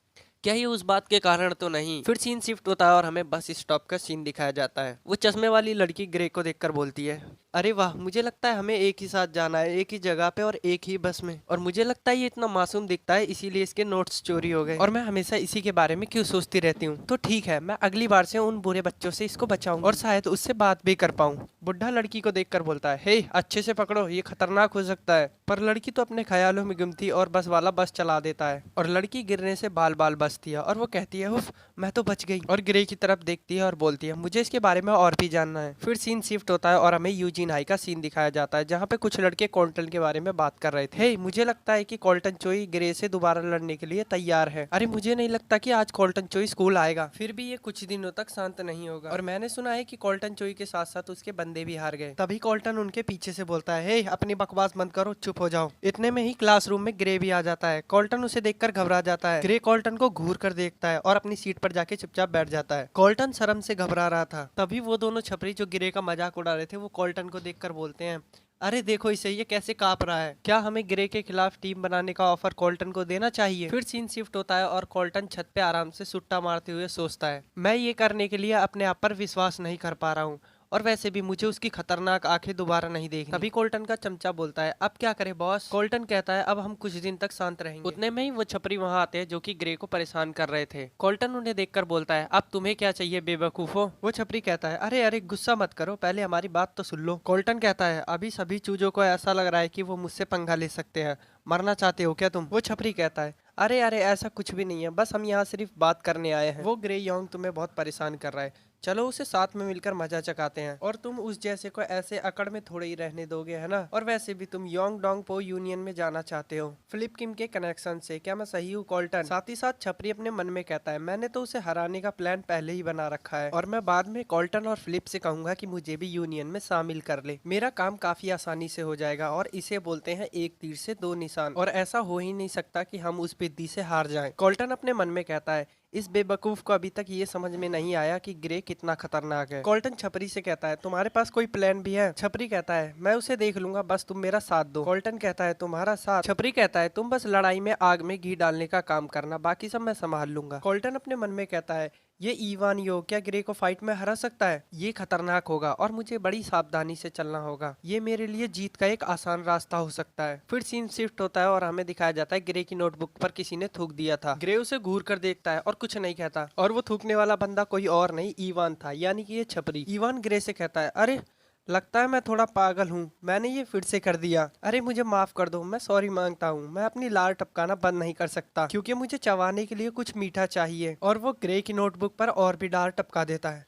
क्या ये उस बात के कारण तो नहीं? फिर सीन शिफ्ट होता है और हमें बस स्टॉप का सीन दिखाया जाता है। वो चश्मे वाली लड़की ग्रे को देखकर बोलती है अरे वाह मुझे लगता है हमें एक ही साथ जाना है, एक ही जगह पे और एक ही बस में। और मुझे लगता है ये इतना मासूम दिखता है इसीलिए इसके नोट्स चोरी हो गए और मैं हमेशा इसी के बारे में क्यों सोचती रहती हूँ। तो ठीक है, मैं अगली बार से उन बुरे बच्चों से इसको बचाऊं और शायद उससे बात भी कर पाऊं। बुढ़ा लड़की को देखकर बोलता है हे अच्छे से पकड़ो, ये खतरनाक हो सकता है। पर लड़की तो अपने ख्यालों में गुम थी और बस वाला बस चला देता है और लड़की गिरने से बाल बाल बचती है और वो कहती है उफ मैं तो बच गई। और ग्रे की तरफ देखती है और बोलती है मुझे इसके बारे में और भी जानना है। फिर सीन शिफ्ट होता है और हमें यूजीन हाई का सीन दिखाया जाता है जहाँ पे कुछ लड़के कॉल्टन के बारे में बात कर रहे थे। हे मुझे लगता है कि कॉल्टन चोई ग्रे से दोबारा लड़ने के लिए तैयार है। अरे मुझे नहीं लगता कि आज कॉल्टन चोई स्कूल आएगा, फिर भी ये कुछ दिनों तक शांत नहीं होगा। और मैंने सुना है कि कॉल्टन चोई के साथ साथ उसके बंदे भी हार गए। तभी कॉल्टन उनके पीछे से बोलता है हे अपनी बकवास बंद करो, चुप हो जाओ। इतने में ही क्लासरूम में ग्रे भी आ जाता है। कॉल्टन उसे देखकर घबरा जाता है। ग्रे कॉल्टन को घूर कर देखता है और अपनी सीट पर जाके चुपचाप बैठ जाता है। कॉल्टन शर्म से घबरा रहा था। तभी वो दोनों छपरी जो ग्रे का मजाक उड़ा रहे थे वो कॉल्टन को देखकर बोलते हैं अरे देखो इसे, ये कैसे कांप रहा है, क्या हमें ग्रे के खिलाफ टीम बनाने का ऑफर कॉल्टन को देना चाहिए? फिर सीन शिफ्ट होता है और कॉल्टन छत पे आराम से सुट्टा मारते हुए सोचता है मैं ये करने के लिए अपने आप पर विश्वास नहीं कर पा रहा हूँ और वैसे भी मुझे उसकी खतरनाक आंखें दोबारा नहीं देखनी। तभी कॉल्टन का चमचा बोलता है अब क्या करे बॉस? कॉल्टन कहता है अब हम कुछ दिन तक शांत रहेंगे। उतने में ही वो छपरी वहां आते हैं जो कि ग्रे को परेशान कर रहे थे। कॉल्टन उन्हें देखकर बोलता है अब तुम्हें क्या चाहिए बेवकूफो? वो छपरी कहता है अरे अरे गुस्सा मत करो, पहले हमारी बात तो सुन लो। कॉल्टन कहता है अभी सभी चूजों को ऐसा लग रहा है कि वो मुझसे पंगा ले सकते हैं, मरना चाहते हो क्या तुम? वो छपरी कहता है अरे अरे ऐसा कुछ भी नहीं है, बस हम यहाँ सिर्फ बात करने आए हैं। वो ग्रे यंग तुम्हें बहुत परेशान कर रहा है, चलो उसे साथ में मिलकर मजा चकाते हैं। और तुम उस जैसे को ऐसे अकड़ में थोड़े ही रहने दोगे है ना? और वैसे भी तुम योंग डोंग पो यूनियन में जाना चाहते हो फिलिप किम के कनेक्शन से, क्या मैं सही हूँ कॉल्टन? साथ ही साथ छपरी अपने मन में कहता है मैंने तो उसे हराने का प्लान पहले ही बना रखा है और मैं बाद में कॉल्टन और फिलिप से कहूंगा कि मुझे भी यूनियन में शामिल कर ले, मेरा काम काफी आसानी से हो जाएगा। और इसे बोलते हैं एक तीर से दो निशान, और ऐसा हो ही नहीं सकता कि हम उस बिद्दी से हार जाएं। कॉल्टन अपने मन में कहता है इस बेवकूफ को अभी तक ये समझ में नहीं आया कि ग्रे कितना खतरनाक है। कॉल्टन छपरी से कहता है तुम्हारे पास कोई प्लान भी है? छपरी कहता है मैं उसे देख लूंगा, बस तुम मेरा साथ दो। कॉल्टन कहता है तुम्हारा साथ? छपरी कहता है तुम बस लड़ाई में आग में घी डालने का काम करना, बाकी सब मैं संभाल लूंगा। कॉल्टन अपने मन में कहता है ये इवान यो क्या ग्रे को फाइट में हरा सकता है? ये खतरनाक होगा और मुझे बड़ी सावधानी से चलना होगा, ये मेरे लिए जीत का एक आसान रास्ता हो सकता है। फिर सीन शिफ्ट होता है और हमें दिखाया जाता है ग्रे की नोटबुक पर किसी ने थूक दिया था। ग्रे उसे घूर कर देखता है और कुछ नहीं कहता, और वो थूकने वाला बंदा कोई और नहीं इवान था, यानी कि ये छपरी। इवान ग्रे से कहता है अरे लगता है मैं थोड़ा पागल हूँ, मैंने ये फिर से कर दिया, अरे मुझे माफ कर दो, मैं सॉरी मांगता हूँ। मैं अपनी लार टपकाना बंद नहीं कर सकता क्योंकि मुझे चबाने के लिए कुछ मीठा चाहिए। और वो ग्रे की नोटबुक पर और भी लार टपका देता है।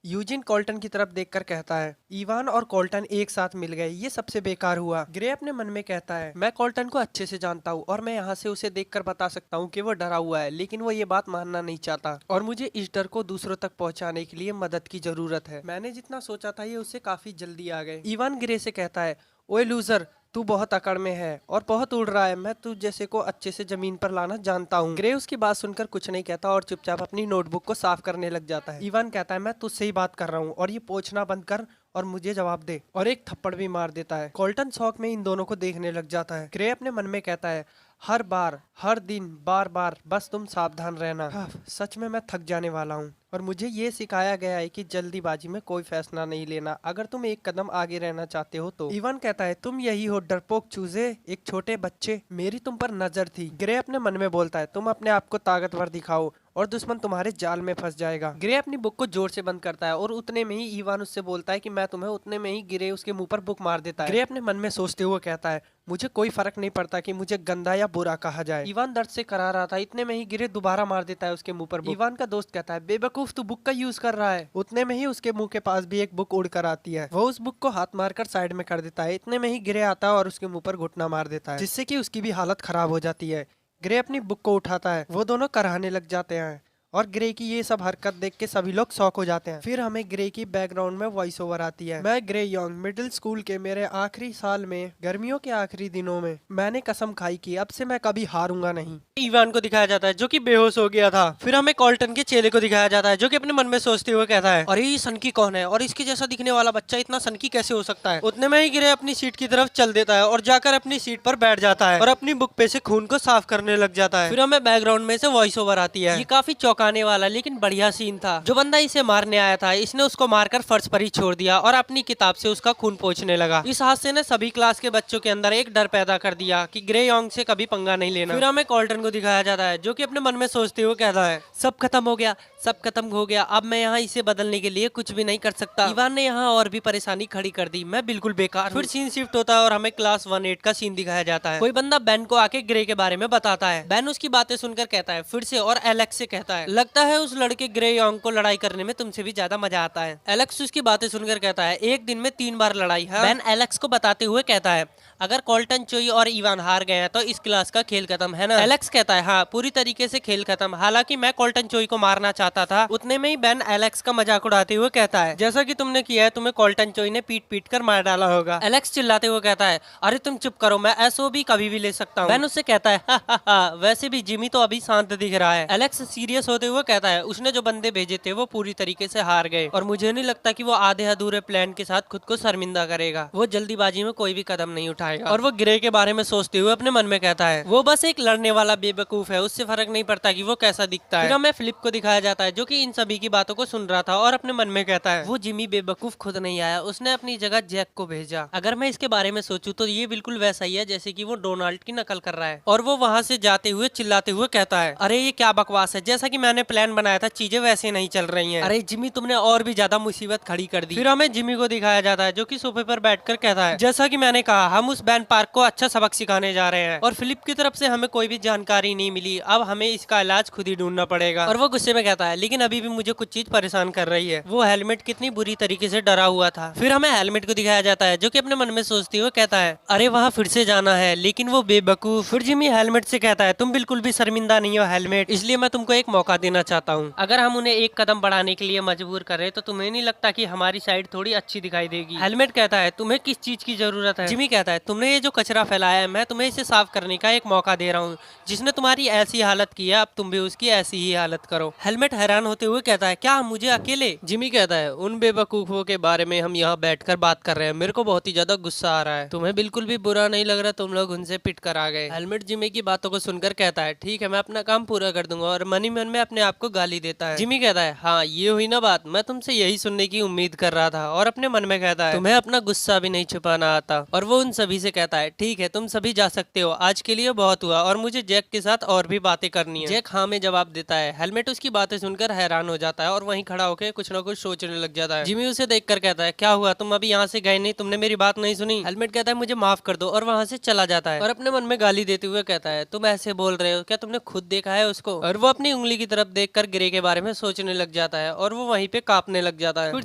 यूजिन कॉल्टन की तरफ देखकर कहता है इवान और कॉल्टन एक साथ मिल गए, ये सबसे बेकार हुआ। ग्रे अपने मन में कहता है मैं कॉल्टन को अच्छे से जानता हूँ और मैं यहाँ से उसे देखकर बता सकता हूँ कि वो डरा हुआ है, लेकिन वो ये बात मानना नहीं चाहता और मुझे इस डर को दूसरों तक पहुँचाने के लिए मदद की जरूरत है। मैंने जितना सोचा था ये उससे काफी जल्दी आ गए। इवान ग्रे से कहता है ओए लूजर, तू बहुत अकड़ में है और बहुत उड़ रहा है, मैं तू जैसे को अच्छे से जमीन पर लाना जानता हूँ। ग्रे उसकी बात सुनकर कुछ नहीं कहता और चुपचाप अपनी नोटबुक को साफ करने लग जाता है। इवान कहता है मैं तुझसे ही बात कर रहा हूँ और ये पोंछना बंद कर और मुझे जवाब दे, और एक थप्पड़ भी मार देता है। कोल्टन शौक में इन दोनों को देखने लग जाता है। ग्रे अपने मन में कहता है, हर बार, हर दिन, बार बार, बस तुम सावधान रहना। सच में मैं थक जाने वाला हूँ, और मुझे ये सिखाया गया है कि जल्दीबाजी में कोई फैसला नहीं लेना, अगर तुम एक कदम आगे रहना चाहते हो तो। इवान कहता है, तुम यही हो डरपोक चूजे, एक छोटे बच्चे, मेरी तुम पर नजर थी। ग्रे अपने मन में बोलता है, तुम अपने आप को ताकतवर दिखाओ और दुश्मन तुम्हारे जाल में फंस जाएगा। ग्रे अपनी बुक को जोर से बंद करता है और उतने में ही इवान उससे बोलता है कि मैं तुम्हें, उतने में ही ग्रे उसके मुंह पर बुक मार देता है। ग्रे अपने मन में सोचते हुए कहता है, मुझे कोई फर्क नहीं पड़ता कि मुझे गंदा या बुरा कहा जाए। इवान दर्द से करा रहा था, इतने में ही ग्रे दोबारा मार देता है उसके मुंह पर बुक। इवान का दोस्त कहता है, बेवकूफ, तू बुक का यूज कर रहा है। उतने में ही उसके मुंह के पास भी एक बुक उड़ कर आती है। वो उस बुक को हाथ मारकर साइड में कर देता है। इतने में ही ग्रे आता है और उसके मुंह पर घुटना मार देता है, जिससे कि उसकी भी हालत खराब हो जाती है। ग्रे अपनी बुक को उठाता है, वो दोनों कराहने लग जाते हैं और ग्रे की ये सब हरकत देख के सभी लोग शॉक हो जाते हैं। फिर हमें ग्रे की बैकग्राउंड में वॉइस ओवर आती है। मैं ग्रे यंग मिडिल स्कूल के मेरे आखिरी साल में, गर्मियों के आखिरी दिनों में, मैंने कसम खाई कि अब से मैं कभी हारूंगा नहीं। इवान को दिखाया जाता है जो कि बेहोश हो गया था। फिर हमें कोल्टन के चेले को दिखाया जाता है जो कि अपने मन में सोचते हुए कहता है, अरे ये सनकी कौन है और इसके जैसा दिखने वाला बच्चा इतना सनकी कैसे हो सकता है। उतने में ही ग्रे अपनी सीट की तरफ चल देता है और जाकर अपनी सीट पर बैठ जाता है और अपनी बुक पे से खून को साफ करने लग जाता है। फिर हमें बैकग्राउंड में से वॉइस ओवर आती है। ये काफी चौंकाने वाला लेकिन बढ़िया सीन था। जो बंदा इसे मारने आया था, इसने उसको मारकर फर्श पर ही छोड़ दिया और अपनी किताब से उसका खून पोंछने लगा। इस हादसे ने सभी क्लास के बच्चों के अंदर एक डर पैदा कर दिया कि ग्रे यंग से कभी पंगा नहीं लेना। फिर हमें कोल्टन को दिखाया जाता है जो कि अपने मन में सोचते हुए कहता है, सब खत्म हो गया, सब खत्म हो गया, अब मैं यहाँ इसे बदलने के लिए कुछ भी नहीं कर सकता। इवान ने यहाँ और भी परेशानी खड़ी कर दी, मैं बिल्कुल बेकार। फिर सीन शिफ्ट होता है और हमें क्लास 1-8 का सीन दिखाया जाता है। कोई बंदा बेन को आके ग्रे के बारे में बताता है। बेन उसकी बातें सुनकर कहता है फिर से, और एलेक्स से कहता है, लगता है उस लड़के ग्रे यंग को लड़ाई करने में तुमसे भी ज्यादा मजा आता है। एलेक्स उसकी बातें सुनकर कहता है, एक दिन में 3 बार लड़ाई है। बेन एलेक्स को बताते हुए कहता है, अगर कोल्टन, चोई और इवान हार गए हैं तो इस क्लास का खेल खत्म है ना। एलेक्स कहता है, हाँ, पूरी तरीके से खेल खत्म। हालांकि मैं कोल्टन चोई को मारना चाहता था। उतने में ही बेन एलेक्स का मजाक उड़ाते हुए कहता है, जैसा कि तुमने किया है, तुम्हें कोल्टन चोई ने पीट पीट कर मार डाला होगा। एलेक्स चिल्लाते हुए कहता है, अरे तुम चुप करो, मैं एसओ भी कभी भी ले सकता हूँ। बेन उससे कहता है, हा, वैसे भी जिमी तो अभी शांत दिख रहा है। एलेक्स सीरियस होते हुए कहता है, उसने जो बंदे भेजे थे वो पूरी तरीके से हार गए और मुझे नहीं लगता कि वो आधे अधूरे प्लान के साथ खुद को शर्मिंदा करेगा। वो जल्दीबाजी में कोई भी कदम नहीं उठाएगा। और वो ग्रे के बारे में सोचते हुए अपने मन में कहता है, वो बस एक लड़ने वाला बेवकूफ है, उससे फर्क नहीं पड़ता कि वो कैसा दिखता है। फिर हमें फिलिप को दिखाया जाता है जो कि इन सभी की बातों को सुन रहा था और अपने मन में कहता है, वो जिमी बेवकूफ खुद नहीं आया, उसने अपनी जगह जैक को भेजा। अगर मैं इसके बारे में सोचूं तो ये बिल्कुल वैसा ही है जैसे कि वो डोनाल्ड की नकल कर रहा है। और वो वहाँ से जाते हुए चिल्लाते हुए कहता है, अरे ये क्या बकवास है, जैसा कि मैंने प्लान बनाया था चीजें वैसे नहीं चल रही हैं। अरे जिमी, तुमने और भी ज्यादा मुसीबत खड़ी कर दी। फिर हमें जिमी को दिखाया जाता है जो कि सोफे पर बैठकर कहता है, जैसा कि मैंने कहा, हम उस बैन पार्क को अच्छा सबक सिखाने जा रहे हैं और फिलिप की तरफ से हमें कोई भी जानकारी नहीं मिली, अब हमें इसका इलाज खुद ही ढूंढना पड़ेगा। और वो गुस्से में कहता है, लेकिन अभी भी मुझे कुछ चीज परेशान कर रही है, वो हेलमेट कितनी बुरी तरीके से डरा हुआ था। फिर हमें हेलमेट को दिखाया जाता है जो कि अपने मन में सोचते हुए कहता है, अरे वहाँ फिर से जाना है, लेकिन वो बेवकूफ। फिर जिमी हेलमेट से कहता है, तुम बिल्कुल भी शर्मिंदा नहीं हो हेलमेट, इसलिए मैं तुमको एक मौका देना चाहता हूँ। अगर हम उन्हें एक कदम बढ़ाने के लिए मजबूर करें तो तुम्हें नहीं लगता कि हमारी साइड थोड़ी अच्छी दिखाई देगी। हेलमेट कहता है, तुम्हें किस चीज की जरूरत है। जिमी कहता है, तुमने ये जो कचरा फैलाया है, मैं तुम्हें इसे साफ करने का एक मौका दे रहा हूँ। जिसने तुम्हारी ऐसी हालत की है, अब तुम भी उसकी ऐसी ही हालत करो। हेलमेट हैरान होते हुए कहता है, क्या मुझे अकेले? जिमी कहता है, उन बेवकूफों के बारे में हम यहाँ बैठकर बात कर रहे हैं, मेरे को बहुत ही ज्यादा गुस्सा आ रहा है। तुम्हें बिल्कुल भी बुरा नहीं लग रहा तुम लोग उनसे पिट कर आ गए? हेलमेट जिमी की बातों को सुनकर कहता है, ठीक है, मैं अपना काम पूरा कर दूंगा, और मनी मन में अपने आप को गाली देता है। जिमी कहता है, हाँ ये हुई ना बात, मैं तुमसे यही सुनने की उम्मीद कर रहा था। और अपने मन में कहता है, तुम्हें अपना गुस्सा भी नहीं छुपाना आता। और वो उन सभी से कहता है, ठीक है, तुम सभी जा सकते हो, आज के लिए बहुत हुआ और मुझे जैक के साथ और भी बातें करनी है। जैक हाँ में जवाब देता है। हेलमेट उसकी बातें सुनकर हैरान हो जाता है और वहीं खड़ा होकर कुछ ना कुछ सोचने लग जाता है। जिमी उसे देखकर कहता है, क्या हुआ, तुम अभी यहाँ से गए नहीं, तुमने मेरी बात नहीं सुनी? हेलमेट कहता है, मुझे माफ कर दो, और वहाँ से चला जाता है। और अपने मन में गाली देते हुए कहता है, तुम ऐसे बोल रहे हो, क्या तुमने खुद देखा है उसको? और वो अपनी उंगली की तरफ देखकर ग्रे के बारे में सोचने लग जाता है और वो वहीं पे कांपने लग जाता है। फिर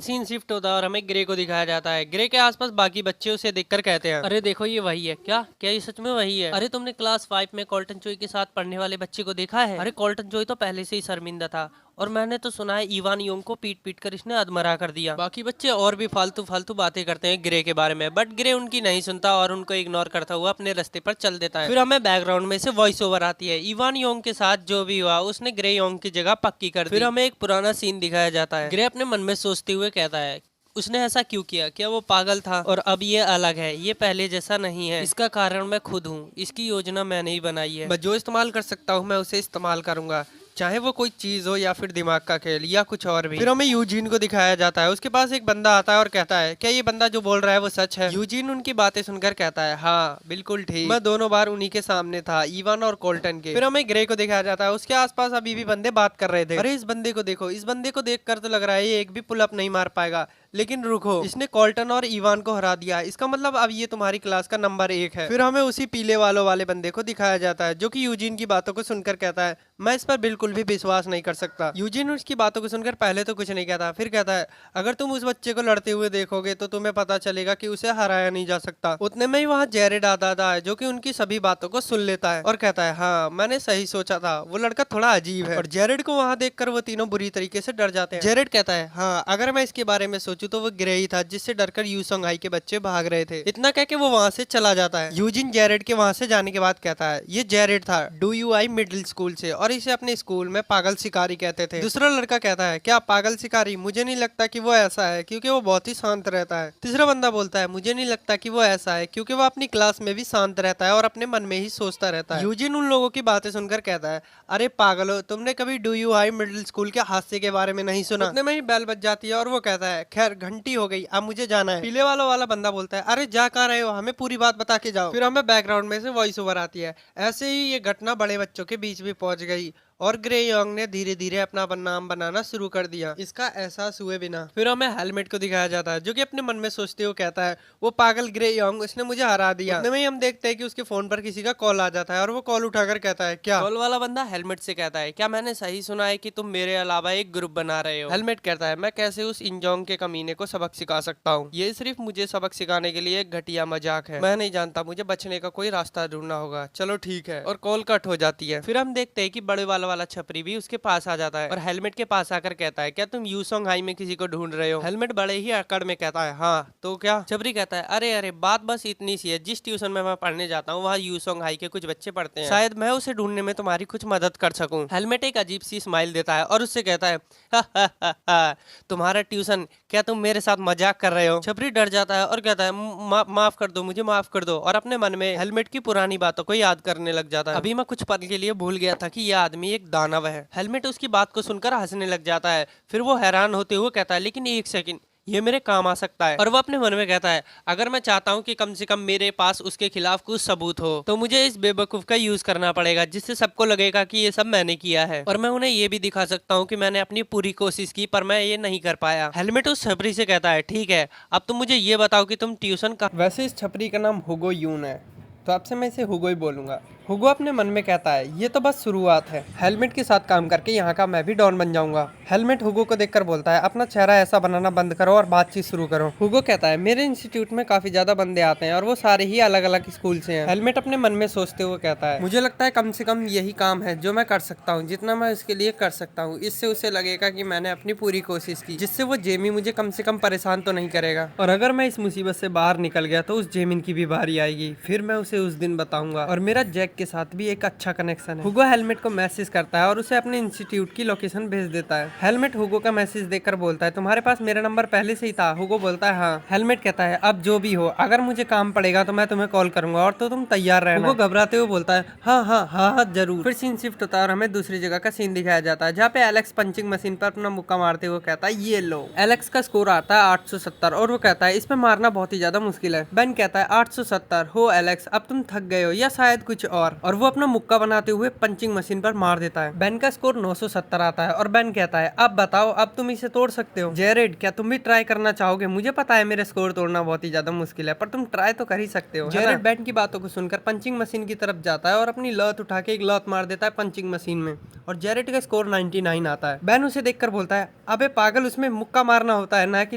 सीन शिफ्ट होता है और हमें ग्रे को दिखाया जाता है। ग्रे के आसपास बाकी बच्चे उसे देखकर कहते हैं, अरे देखो ये वही है। क्या ये सच में वही है? अरे तुमने क्लास 5 में कोल्टन चोई के साथ पढ़ने वाले बच्चे को देखा है? अरे कोल्टन चोई तो पहले से ही शर्मिंदा था और मैंने तो सुना है इवान योंग को पीट पीट कर इसने अधमरा कर दिया। बाकी बच्चे और भी फालतू फालतू बातें करते हैं ग्रे के बारे में, बट ग्रे उनकी नहीं सुनता और उनको इग्नोर करता हुआ अपने रास्ते पर चल देता है। फिर हमें बैकग्राउंड में से वॉइस ओवर आती है। इवान योंग के साथ जो भी हुआ उसने ग्रे योंग की जगह पक्की कर दी। फिर हमें एक पुराना सीन दिखाया जाता है। ग्रे अपने मन में सोचते हुए कहता है, उसने ऐसा क्यों किया? क्या वो पागल था? और अब ये अलग है, ये पहले जैसा नहीं है। इसका कारण मैं खुद हूँ, इसकी योजना मैंने ही बनाई है। मैं जो इस्तेमाल कर सकता हूँ मैं उसे इस्तेमाल करूंगा, चाहे वो कोई चीज हो या फिर दिमाग का खेल या कुछ और भी। फिर हमें यूजीन को दिखाया जाता है, उसके पास एक बंदा आता है और कहता है क्या ये बंदा जो बोल रहा है वो सच है? यूजीन उनकी बातें सुनकर कहता है हाँ बिल्कुल ठीक, मैं दोनों बार उन्हीं के सामने था, इवान और कोल्टन के। फिर हमें ग्रे को दिखाया जाता है, उसके आसपास अभी भी बंदे बात कर रहे थे। अरे इस बंदे को देखो, इस बंदे को देखकर तो लग रहा है ये एक भी पुल अप नहीं मार पाएगा, लेकिन रुको, इसने कोल्टन और इवान को हरा दिया, इसका मतलब अब ये तुम्हारी क्लास का नंबर 1 है। फिर हमें उसी पीले वालों वाले बंदे को दिखाया जाता है जो कि यूजीन की बातों को सुनकर कहता है मैं इस पर बिल्कुल भी विश्वास नहीं कर सकता। यूजीन उसकी बातों को सुनकर पहले तो कुछ नहीं कहता, फिर कहता है अगर तुम उस बच्चे को लड़ते हुए देखोगे तो तुम्हें पता चलेगा कि उसे हराया नहीं जा सकता। उतने में ही वहाँ जेरेड आता है जो कि उनकी सभी बातों को सुन लेता है और कहता है हाँ मैंने सही सोचा था, वो लड़का थोड़ा अजीब है। और जेरेड को वहाँ देखकर वो तीनों बुरी तरीके से डर जाते हैं। जेरेड कहता है हाँ अगर मैं इसके बारे में सोचूं तो वो ग्रे ही था जिससे डरकर यूसोंग हाई के बच्चे भाग रहे थे। इतना कह के वो वहाँ से चला जाता है। यूजिन जेरेड के वहाँ से जाने के बाद कहता है ये जेरेड था DUI मिडिल स्कूल से और इसे अपने स्कूल में पागल शिकारी कहते थे। दूसरा लड़का कहता है क्या पागल शिकारी? मुझे नहीं लगता कि वो ऐसा है क्योंकि वो बहुत ही शांत रहता है। तीसरा बंदा बोलता है मुझे नहीं लगता कि वो ऐसा है क्योंकि वो अपनी क्लास में भी शांत रहता है और अपने मन में ही सोचता रहता है। यूजिन उन लोगों की बातें सुनकर कहता है अरे पागलो, तुमने कभी DUI मिडिल स्कूल के हादसे के बारे में नहीं सुना? उतने में ही बेल बज जाती है और वो कहता है खैर घंटी हो गई, अब मुझे जाना है। पीले वाला बंदा बोलता है अरे जा कहाँ रहे हो, हमें पूरी बात बता के जाओ। फिर हमें बैकग्राउंड में से वॉइस ओवर आती है, ऐसे ही ये घटना बड़े बच्चों के बीच भी पहुंच गई और ग्रे योंग ने धीरे धीरे अपना नाम बनाना शुरू कर दिया, इसका एहसास हुए बिना। फिर हमें हेलमेट को दिखाया जाता है जो कि अपने मन में सोचते हुए कहता है वो पागल ग्रे योंग, उसने मुझे हरा दिया। उतने में ही हम देखते हैं कि उसके फोन पर किसी का कॉल आ जाता है और वो कॉल उठाकर कहता है क्या? कॉल वाला बंदा हेलमेट से कहता है क्या मैंने सही सुना है कि तुम मेरे अलावा एक ग्रुप बना रहे हो? हेलमेट कहता है मैं कैसे उस इंजोंग के कमीने को सबक सिखा सकता हूँ, ये सिर्फ मुझे सबक सिखाने के लिए एक घटिया मजाक है, मैं नहीं जानता, मुझे बचने का कोई रास्ता ढूंढना होगा, चलो ठीक है। और कॉल कट हो जाती है। फिर हम देखते हैं कि बड़े वाला छपरी भी उसके पास आ जाता है और हेलमेट के पास आकर कहता है क्या तुम यूसोंग हाई में किसी को ढूंढ रहे हो? हेलमेट बड़े ही अकड़ में कहता है हाँ तो क्या? छपरी कहता है अरे बात बस इतनी सी है, जिस ट्यूशन में मैं पढ़ने जाता हूँ वहाँ यूसोंग हाई के कुछ बच्चे पढ़ते हैं, शायद मैं उसे ढूंढने में तुम्हारी कुछ मदद कर सकूं। हेलमेट एक अजीब सी स्माइल देता है और उससे कहता है हा, तुम्हारा ट्यूशन, क्या तुम मेरे साथ मजाक कर रहे हो? छपरी डर जाता है और कहता है माफ कर दो, मुझे माफ कर दो, और अपने मन में हेलमेट की पुरानी बातों को याद करने लग जाता है। अभी मैं कुछ पल के लिए भूल गया था कि यह आदमी एक दानव है। हेलमेट उसकी बात को सुनकर हंसने लग जाता है। फिर वो हैरान होते हुए कहता है लेकिन एक सेकंड, ये मेरे काम आ सकता है। और वो अपने मन में कहता है अगर मैं चाहता हूँ कि कम से कम मेरे पास उसके खिलाफ कुछ सबूत हो तो मुझे इस बेवकूफ का यूज करना पड़ेगा जिससे सबको लगेगा कि ये सब मैंने किया है, और मैं उन्हें ये भी दिखा सकता हूँ कि मैंने अपनी पूरी कोशिश की पर मैं ये नहीं कर पाया। हेलमेट उस छपरी से कहता है ठीक है अब तुम मुझे ये बताओ कि तुम ट्यूशन का। वैसे इस छपरी का नाम हुगो यून है तो आपसे मैं इसे हुगो ही बोलूंगा। हुगो अपने मन में कहता है ये तो बस शुरुआत है, हेलमेट के साथ काम करके यहाँ का मैं भी डॉन बन जाऊंगा। हेलमेट हुगो को देखकर बोलता है अपना चेहरा ऐसा बनाना बंद करो और बातचीत शुरू करो। हुगो कहता है मेरे इंस्टीट्यूट में काफी ज्यादा बंदे आते हैं और वो सारे ही अलग अलग स्कूल से हैं। हेलमेट अपने मन में सोचते हुए कहता है मुझे लगता है कम से कम यही काम है जो मैं कर सकता हूँ, जितना मैं इसके लिए कर सकता हूँ, इससे उसे लगेगा कि मैंने अपनी पूरी कोशिश की, जिससे वो जेमी मुझे कम से कम परेशान तो नहीं करेगा। और अगर मैं इस मुसीबत से बाहर निकल गया तो उस जेमिन की भी बारी आएगी, फिर मैं उसे उस दिन बताऊंगा। और मेरा जैक के साथ भी एक अच्छा कनेक्शन है। हुगो हेलमेट को मैसेज करता है और उसे अपने इंस्टीट्यूट की लोकेशन भेज देता है। हेलमेट हुगो का मैसेज देखकर बोलता है तुम्हारे पास मेरा नंबर पहले से ही था? हुगो बोलता है हाँ। हेलमेट कहता है अब जो भी हो, अगर मुझे काम पड़ेगा तो मैं तुम्हें कॉल करूंगा और तो तुम तैयार रहना। हुगो घबराते हुए बोलता है हाँ जरूर। फिर सीन शिफ्ट होता है और हमें दूसरी जगह का सीन दिखाया जाता है जहाँ पे एलेक्स पंचिंग मशीन पर अपना मुक्का मारते हुए कहता है ये लो। एलेक्स का स्कोर आता है 870 और वो कहता है इसमें मारना बहुत ही ज्यादा मुश्किल है। बेन कहता है 870 हो एलेक्स, अब तुम थक गए हो या शायद कुछ और वो अपना मुक्का बनाते हुए पंचिंग मशीन पर मार देता है। बेन का स्कोर 970 आता है और बेन कहता है अब बताओ अब तुम इसे तोड़ सकते हो। जेरेड क्या तुम भी ट्राई करना चाहोगे? मुझे पता है मेरे स्कोर तोड़ना बहुत ही ज्यादा मुश्किल है पर तुम ट्राई तो कर ही सकते हो। जेरेड बेन की बातों को सुनकर पंचिंग मशीन की तरफ जाता है और अपनी लत उठा के एक लत मार देता है पंचिंग मशीन में और जेरेड का स्कोर 99 आता है। बेन उसे देखकर बोलता है अबे पागल, उसमें मुक्का मारना होता है ना कि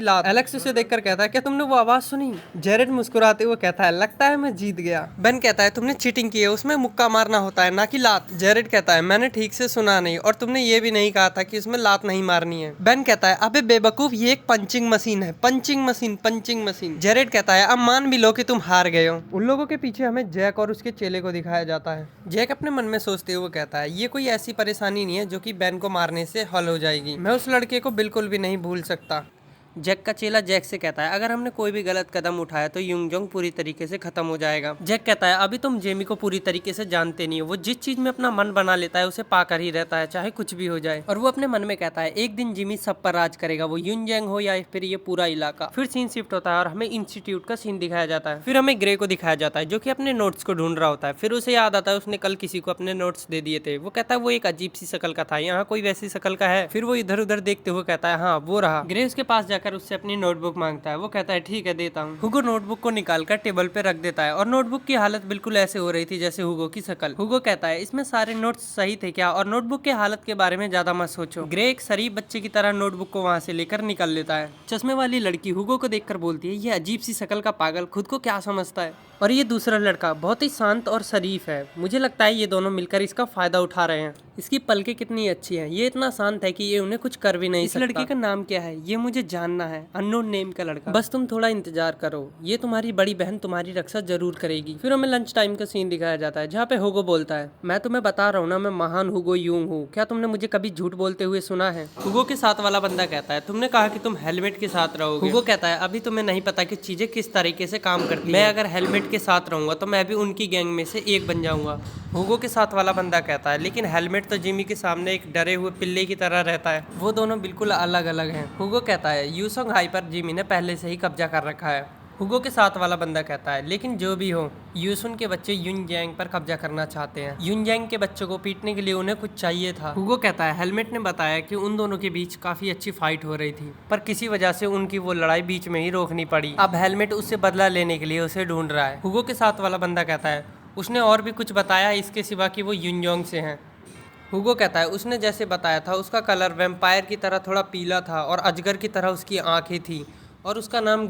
लात। एलेक्स उसे देखकर कहता है क्या तुमने वो आवाज सुनी? जेरेड मुस्कुराते हुए कहता है लगता है मैं जीत गया। बेन कहता है तुमने चीटिंग की है, उसमें मुक्का मारना होता है ना कि लात। जेरेड कहता है मैंने ठीक से सुना नहीं और तुमने ये भी नहीं कहा था कि उसमें लात नहीं मारनी है। बेन कहता है अबे बेवकूफ, ये एक पंचिंग मशीन है, पंचिंग मशीन। जेरेड कहता है अब मान भी लो कि तुम हार गए हो। उन लोगों के पीछे हमें जैक और उसके चेले को दिखाया जाता है। जैक अपने मन में सोचते हुए कहता है ये कोई ऐसी परेशानी नहीं है जो कि बेन को मारने से हल हो जाएगी, मैं उस लड़के को बिल्कुल भी नहीं भूल सकता जैक का चेला जैक से कहता है अगर हमने कोई भी गलत कदम उठाया तो युंगजोंग पूरी तरीके से खत्म हो जाएगा। जैक कहता है अभी तुम जेमी को पूरी तरीके से जानते नहीं हो, वो जिस चीज में अपना मन बना लेता है उसे पाकर ही रहता है, चाहे कुछ भी हो जाए। और वो अपने मन में कहता है एक दिन जिमी सब पर राज करेगा, वो युंगजोंग हो या फिर ये पूरा इलाका। फिर सीन शिफ्ट होता है और हमें इंस्टीट्यूट का सीन दिखाया जाता है। फिर हमें ग्रे को दिखाया जाता है जो कि अपने नोट्स को ढूंढ रहा होता है। फिर उसे याद आता है उसने कल किसी को अपने नोट्स दे दिए थे। वो कहता है वो एक अजीब सी शक्ल का था, यहाँ कोई वैसी शक्ल का है। फिर वो इधर उधर देखते हुए कहता है हाँ वो रहा। ग्रे उसके पास जाकर उससे अपनी नोटबुक मांगता है। वो कहता है ठीक है देता हूँ। हुगो नोटबुक को निकालकर टेबल पे रख देता है और नोटबुक की हालत बिल्कुल ऐसे हो रही थी जैसे हुगो की शक्ल। हुगो कहता है इसमें सारे नोट्स सही थे क्या, और नोटबुक की हालत के बारे में ज्यादा मत सोचो। ग्रे एक शरीफ बच्चे की तरह नोटबुक को वहाँ से लेकर निकल लेता है। चश्मे वाली लड़की हुगो को देखकर बोलती है ये अजीब सी शक्ल का पागल खुद को क्या समझता है, और ये दूसरा लड़का बहुत ही शांत और शरीफ है। मुझे लगता है ये दोनों मिलकर इसका फायदा उठा रहे हैं। इसकी पलकें कितनी अच्छी हैं, ये इतना शांत है कि ये उन्हें कुछ कर भी नहीं सकता। इस लड़की का नाम क्या है ये मुझे जानना है, अननोन नेम का लड़का। बस तुम थोड़ा इंतजार करो, ये तुम्हारी बड़ी बहन तुम्हारी रक्षा जरूर करेगी। फिर हमें लंच टाइम का सीन दिखाया जाता है जहाँ पे हुगो बोलता है मैं तुम्हें बता रहा हूँ ना, मैं महान हुगो यूंग हूँ, क्या तुमने मुझे कभी झूठ बोलते हुए सुना है। हुगो के साथ वाला बंदा कहता है तुमने कहा कि तुम हेलमेट के साथ रहोगे। हुगो कहता है अभी तुम्हें नहीं पता कि चीजें किस तरीके से काम करती हैं। मैं अगर हेलमेट के साथ रहूंगा तो मैं भी उनकी गैंग में से एक बन जाऊंगा। हुगो के साथ वाला बंदा कहता है लेकिन हेलमेट तो जिमी के सामने एक डरे हुए पिल्ले की तरह रहता है, वो दोनों बिल्कुल अलग अलग हैं। हुगो कहता है यूसोंग हाई पर जिमी ने पहले से ही कब्जा कर रखा है। हुगो के साथ वाला बंदा कहता है लेकिन जो भी हो यूसुन के बच्चे युनजैंग पर कब्जा करना चाहते हैं, युनजैंग के बच्चों को पीटने के लिए उन्हें कुछ चाहिए था। हुगो कहता है हेलमेट ने बताया कि उन दोनों के बीच काफी अच्छी फाइट हो रही थी, पर किसी वजह से उनकी वो लड़ाई बीच में ही रोकनी पड़ी। अब हेलमेट उससे बदला लेने के लिए उसे ढूंढ रहा है। हुगो के साथ वाला बंदा कहता है उसने और भी कुछ बताया इसके सिवा कि वो युनजोंग से हैं। हुगो कहता है उसने जैसे बताया था उसका कलर वैम्पायर की तरह थोड़ा पीला था और अजगर की तरह उसकी आंखें थी और उसका नाम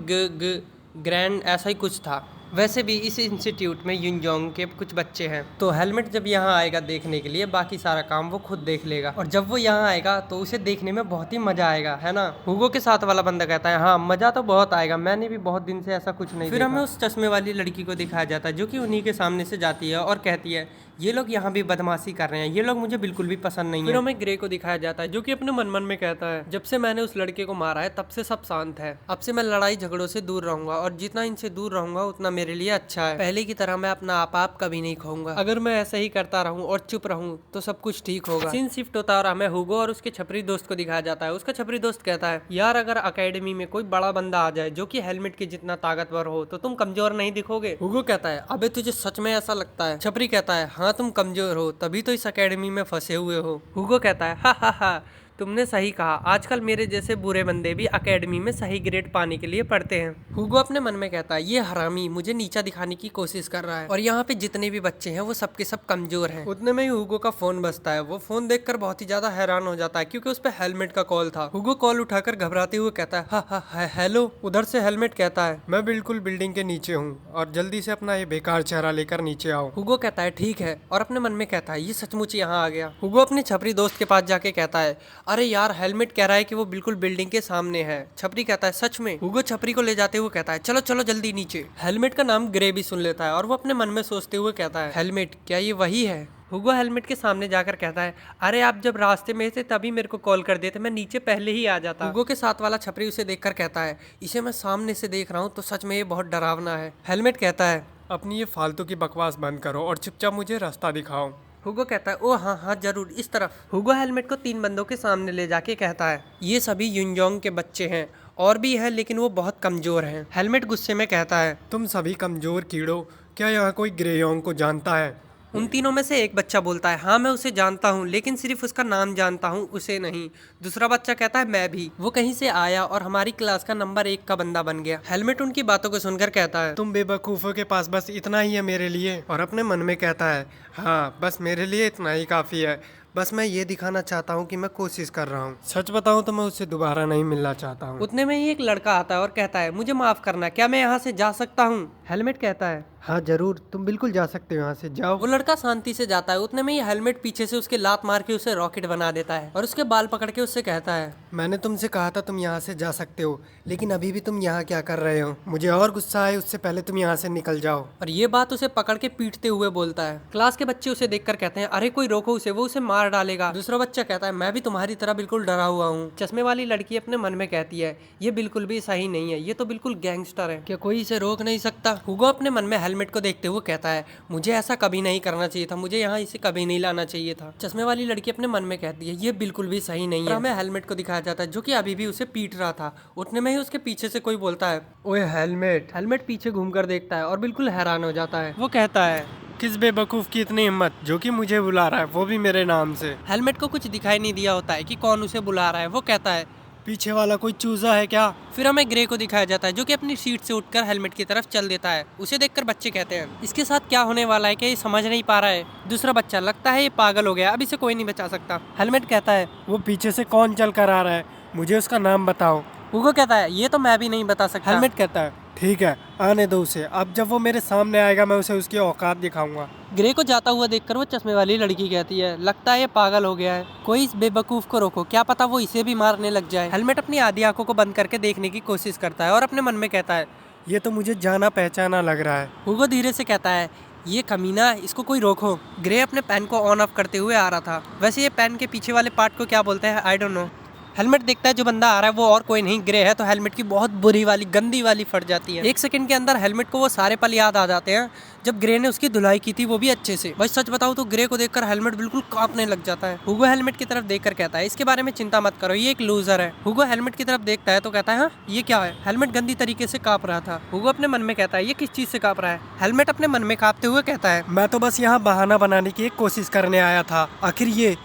ग्रैंड ऐसा ही कुछ था। वैसे भी इस इंस्टीट्यूट में युनजोंग के कुछ बच्चे हैं, तो हेलमेट जब यहाँ आएगा देखने के लिए बाकी सारा काम वो खुद देख लेगा, और जब वो यहाँ आएगा तो उसे देखने में बहुत ही मजा आएगा, है ना। हुगो के साथ वाला बंदा कहता है हाँ मजा तो बहुत आएगा, मैंने भी बहुत दिन से ऐसा कुछ नहीं। फिर हमें उस चश्मे वाली लड़की को दिखाया जाता है जो कि उन्हीं के सामने से जाती है और कहती है ये लोग यहाँ भी बदमाशी कर रहे हैं, ये लोग मुझे बिल्कुल भी पसंद नहीं है। फिर हमें ग्रे को दिखाया जाता है जो कि अपने मन में कहता है जब से मैंने उस लड़के को मारा है तब से सब शांत है, अब से मैं लड़ाई झगड़ों से दूर रहूंगा और जितना इनसे दूर रहूंगा उतना मेरे लिए अच्छा है। पहले की तरह मैं अपना आप कभी नहीं खोऊंगा, अगर मैं ऐसा ही करता रहूं और चुप रहूं तो सब कुछ ठीक होगा। सीन शिफ्ट होता है और हमें हुगो और उसके छपरी दोस्त को दिखाया जाता है। उसका छपरी दोस्त कहता है यार अगर अकेडमी में कोई बड़ा बंदा आ जाए जो कि हेलमेट के जितना ताकतवर हो तो तुम कमजोर नहीं दिखोगे। हुगो कहता है अबे तुझे सच में ऐसा लगता है। छपरी कहता है हाँ तुम कमजोर हो तभी तो इस अकेडमी में फंसे हुए हो। हुगो कहता है हा हा हा तुमने सही कहा, आजकल मेरे जैसे बुरे बंदे भी अकेडमी में सही ग्रेड पाने के लिए पढ़ते हैं। हुगो अपने मन में कहता है ये हरामी मुझे नीचा दिखाने की कोशिश कर रहा है और यहाँ पे जितने भी बच्चे हैं वो सबके सब कमजोर हैं। उतने में ही हुगो का फोन बजता है। वो फोन देखकर बहुत ही ज्यादा हैरान हो जाता है क्योंकि उस पर हेलमेट का कॉल था। हुगो कॉल उठाकर घबराते हुए कहता है हा हेलो। उधर से हेलमेट कहता है मैं बिल्कुल बिल्डिंग के नीचे हूँ और जल्दी से अपना ये बेकार चेहरा लेकर नीचे आओ। हुगो कहता है ठीक है और अपने मन में कहता है ये सचमुच यहाँ आ गया। हुगो अपने छपरी दोस्त के पास जाके कहता है अरे यार हेलमेट कह रहा है कि वो बिल्कुल बिल्डिंग के सामने है। छपरी कहता है सच में। हुगो छपरी को ले जाते हुए कहता है चलो चलो जल्दी नीचे। हेलमेट का नाम ग्रे भी सुन लेता है और वो अपने मन में सोचते हुए कहता है हेलमेट क्या ये वही है। हुगो हेलमेट के सामने जाकर कहता है अरे आप जब रास्ते में थे तभी मेरे को कॉल कर देते, मैं नीचे पहले ही आ जाता। हुगो के साथ वाला छपरी उसे देखकर कहता है इसे मैं सामने से देख रहा हूँ तो सच में ये बहुत डरावना है। हेलमेट कहता है अपनी ये फालतू की बकवास बंद करो और चुपचाप मुझे रास्ता दिखाओ। हुगो कहता है ओ हाँ जरूर इस तरफ। हुगो हेलमेट को 3 बंदों के सामने ले जाके कहता है ये सभी युनजोंग के बच्चे हैं और भी है लेकिन वो बहुत कमजोर हैं। हेलमेट गुस्से में कहता है तुम सभी कमजोर कीड़ों, क्या यहाँ कोई ग्रेयोंग को जानता है। उन तीनों में से एक बच्चा बोलता है हाँ मैं उसे जानता हूँ लेकिन सिर्फ उसका नाम जानता हूँ उसे नहीं। दूसरा बच्चा कहता है मैं भी, वो कहीं से आया और हमारी क्लास का नंबर 1 का बंदा बन गया। हेलमेट उनकी बातों को सुनकर कहता है तुम बेवकूफों के पास बस इतना ही है मेरे लिए, और अपने मन में कहता है हाँ बस मेरे लिए इतना ही काफी है, बस मैं ये दिखाना चाहता हूँ कि मैं कोशिश कर रहा हूँ, सच बताऊँ तो मैं उससे दोबारा नहीं मिलना चाहता हूँ। उतने में ही एक लड़का आता है और कहता है मुझे माफ करना, क्या मैं यहाँ से जा सकता हूँ। हेलमेट कहता है हाँ जरूर, तुम बिल्कुल जा सकते हो, यहाँ से जाओ। वो लड़का शांति से जाता है। उतने में ही हेलमेट पीछे से उसके लात मार के उसे रॉकेट बना देता है और उसके बाल पकड़ के उससे कहता है, मैंने तुमसे कहा था तुम यहाँ से जा सकते हो, लेकिन अभी भी तुम यहाँ क्या कर रहे हो? मुझे और गुस्सा है, उससे पहले तुम यहाँ से निकल जाओ। और ये बात उसे पकड़ के पीटते हुए बोलता है। क्लास के बच्चे उसे देखकर कहते हैं, अरे कोई रोको उसे, वो उसे मार डालेगा। दूसरा बच्चा कहता है, मैं भी तुम्हारी तरह बिल्कुल डरा हुआ हूँ। चश्मे वाली लड़की अपने मन में कहती है, ये बिल्कुल भी सही नहीं है, ये तो बिल्कुल गैंगस्टर है, क्या कोई इसे रोक नहीं सकता? हुगो अपने मन में हेलमेट को देखते हुए कहता है, मुझे ऐसा कभी नहीं करना चाहिए था, मुझे यहाँ इसे कभी नहीं लाना चाहिए था। चश्मे वाली लड़की अपने मन में कहती है, ये बिल्कुल भी सही नहीं है। हमें हेलमेट को दिखाया जाता है जो कि अभी भी उसे पीट रहा था। उतने में ही उसके पीछे से कोई बोलता है, ओए हेलमेट। हेलमेट पीछे घूमकर देखता है और बिल्कुल हैरान हो जाता है। वो कहता है, किस बेवकूफ की इतनी हिम्मत जो कि मुझे बुला रहा है, वो भी मेरे नाम से। हेलमेट को कुछ दिखाई नहीं दिया होता है कि कौन उसे बुला रहा है। वो कहता है, पीछे वाला कोई चूजा है क्या? फिर हमें ग्रे को दिखाया जाता है जो कि अपनी सीट से उठकर हेलमेट की तरफ चल देता है। उसे देखकर बच्चे कहते हैं, इसके साथ क्या होने वाला है, क्या ये समझ नहीं पा रहा है? दूसरा बच्चा, लगता है ये पागल हो गया, अब इसे कोई नहीं बचा सकता। हेलमेट कहता है, वो पीछे से कौन चल कर आ रहा है, मुझे उसका नाम बताओ। हुगो कहता है, ये तो मैं भी नहीं बता सकता। हेलमेट कहता है, ठीक है आने दो उसे, अब जब वो मेरे सामने आएगा मैं उसे उसकी औकात दिखाऊंगा। ग्रे को जाता हुआ देखकर वो चश्मे वाली लड़की कहती है, लगता है ये पागल हो गया है, कोई इस बेवकूफ को रोको, क्या पता वो इसे भी मारने लग जाए। हेलमेट अपनी आधी आंखों को बंद करके देखने की कोशिश करता है और अपने मन में कहता है, ये तो मुझे जाना पहचाना लग रहा है। हुगो धीरे से कहता है, ये कमीना, इसको कोई रोको। ग्रे अपने पेन को ऑन ऑफ करते हुए आ रहा था। वैसे ये पेन के पीछे वाले पार्ट को क्या बोलते हैं, आई डोंट नो। हेलमेट देखता है जो बंदा आ रहा है वो और कोई नहीं ग्रे है, तो हेलमेट की बहुत बुरी वाली गंदी वाली फट जाती है। 1 सेकंड के अंदर हेलमेट को वो सारे पल याद आ जाते हैं जब ग्रे ने उसकी धुलाई की थी, वो भी अच्छे से। बस सच बताऊं तो ग्रे को देखकर हेलमेट बिल्कुल कांपने लग जाता है। हुगो हेलमेट की तरफ देखकर कहता है, इसके बारे में चिंता मत करो, ये एक लूजर है। हुगो हेलमेट की तरफ देखता है तो कहता है, हाँ ये क्या है? हेलमेट गंदी तरीके से कांप रहा था। हुगो अपने मन में कहता है, ये किस चीज से कांप रहा है? हेलमेट अपने मन में कांपते हुए कहता है, मैं तो बस यहाँ बहाना बनाने की एक कोशिश करने आया था, आखिर ये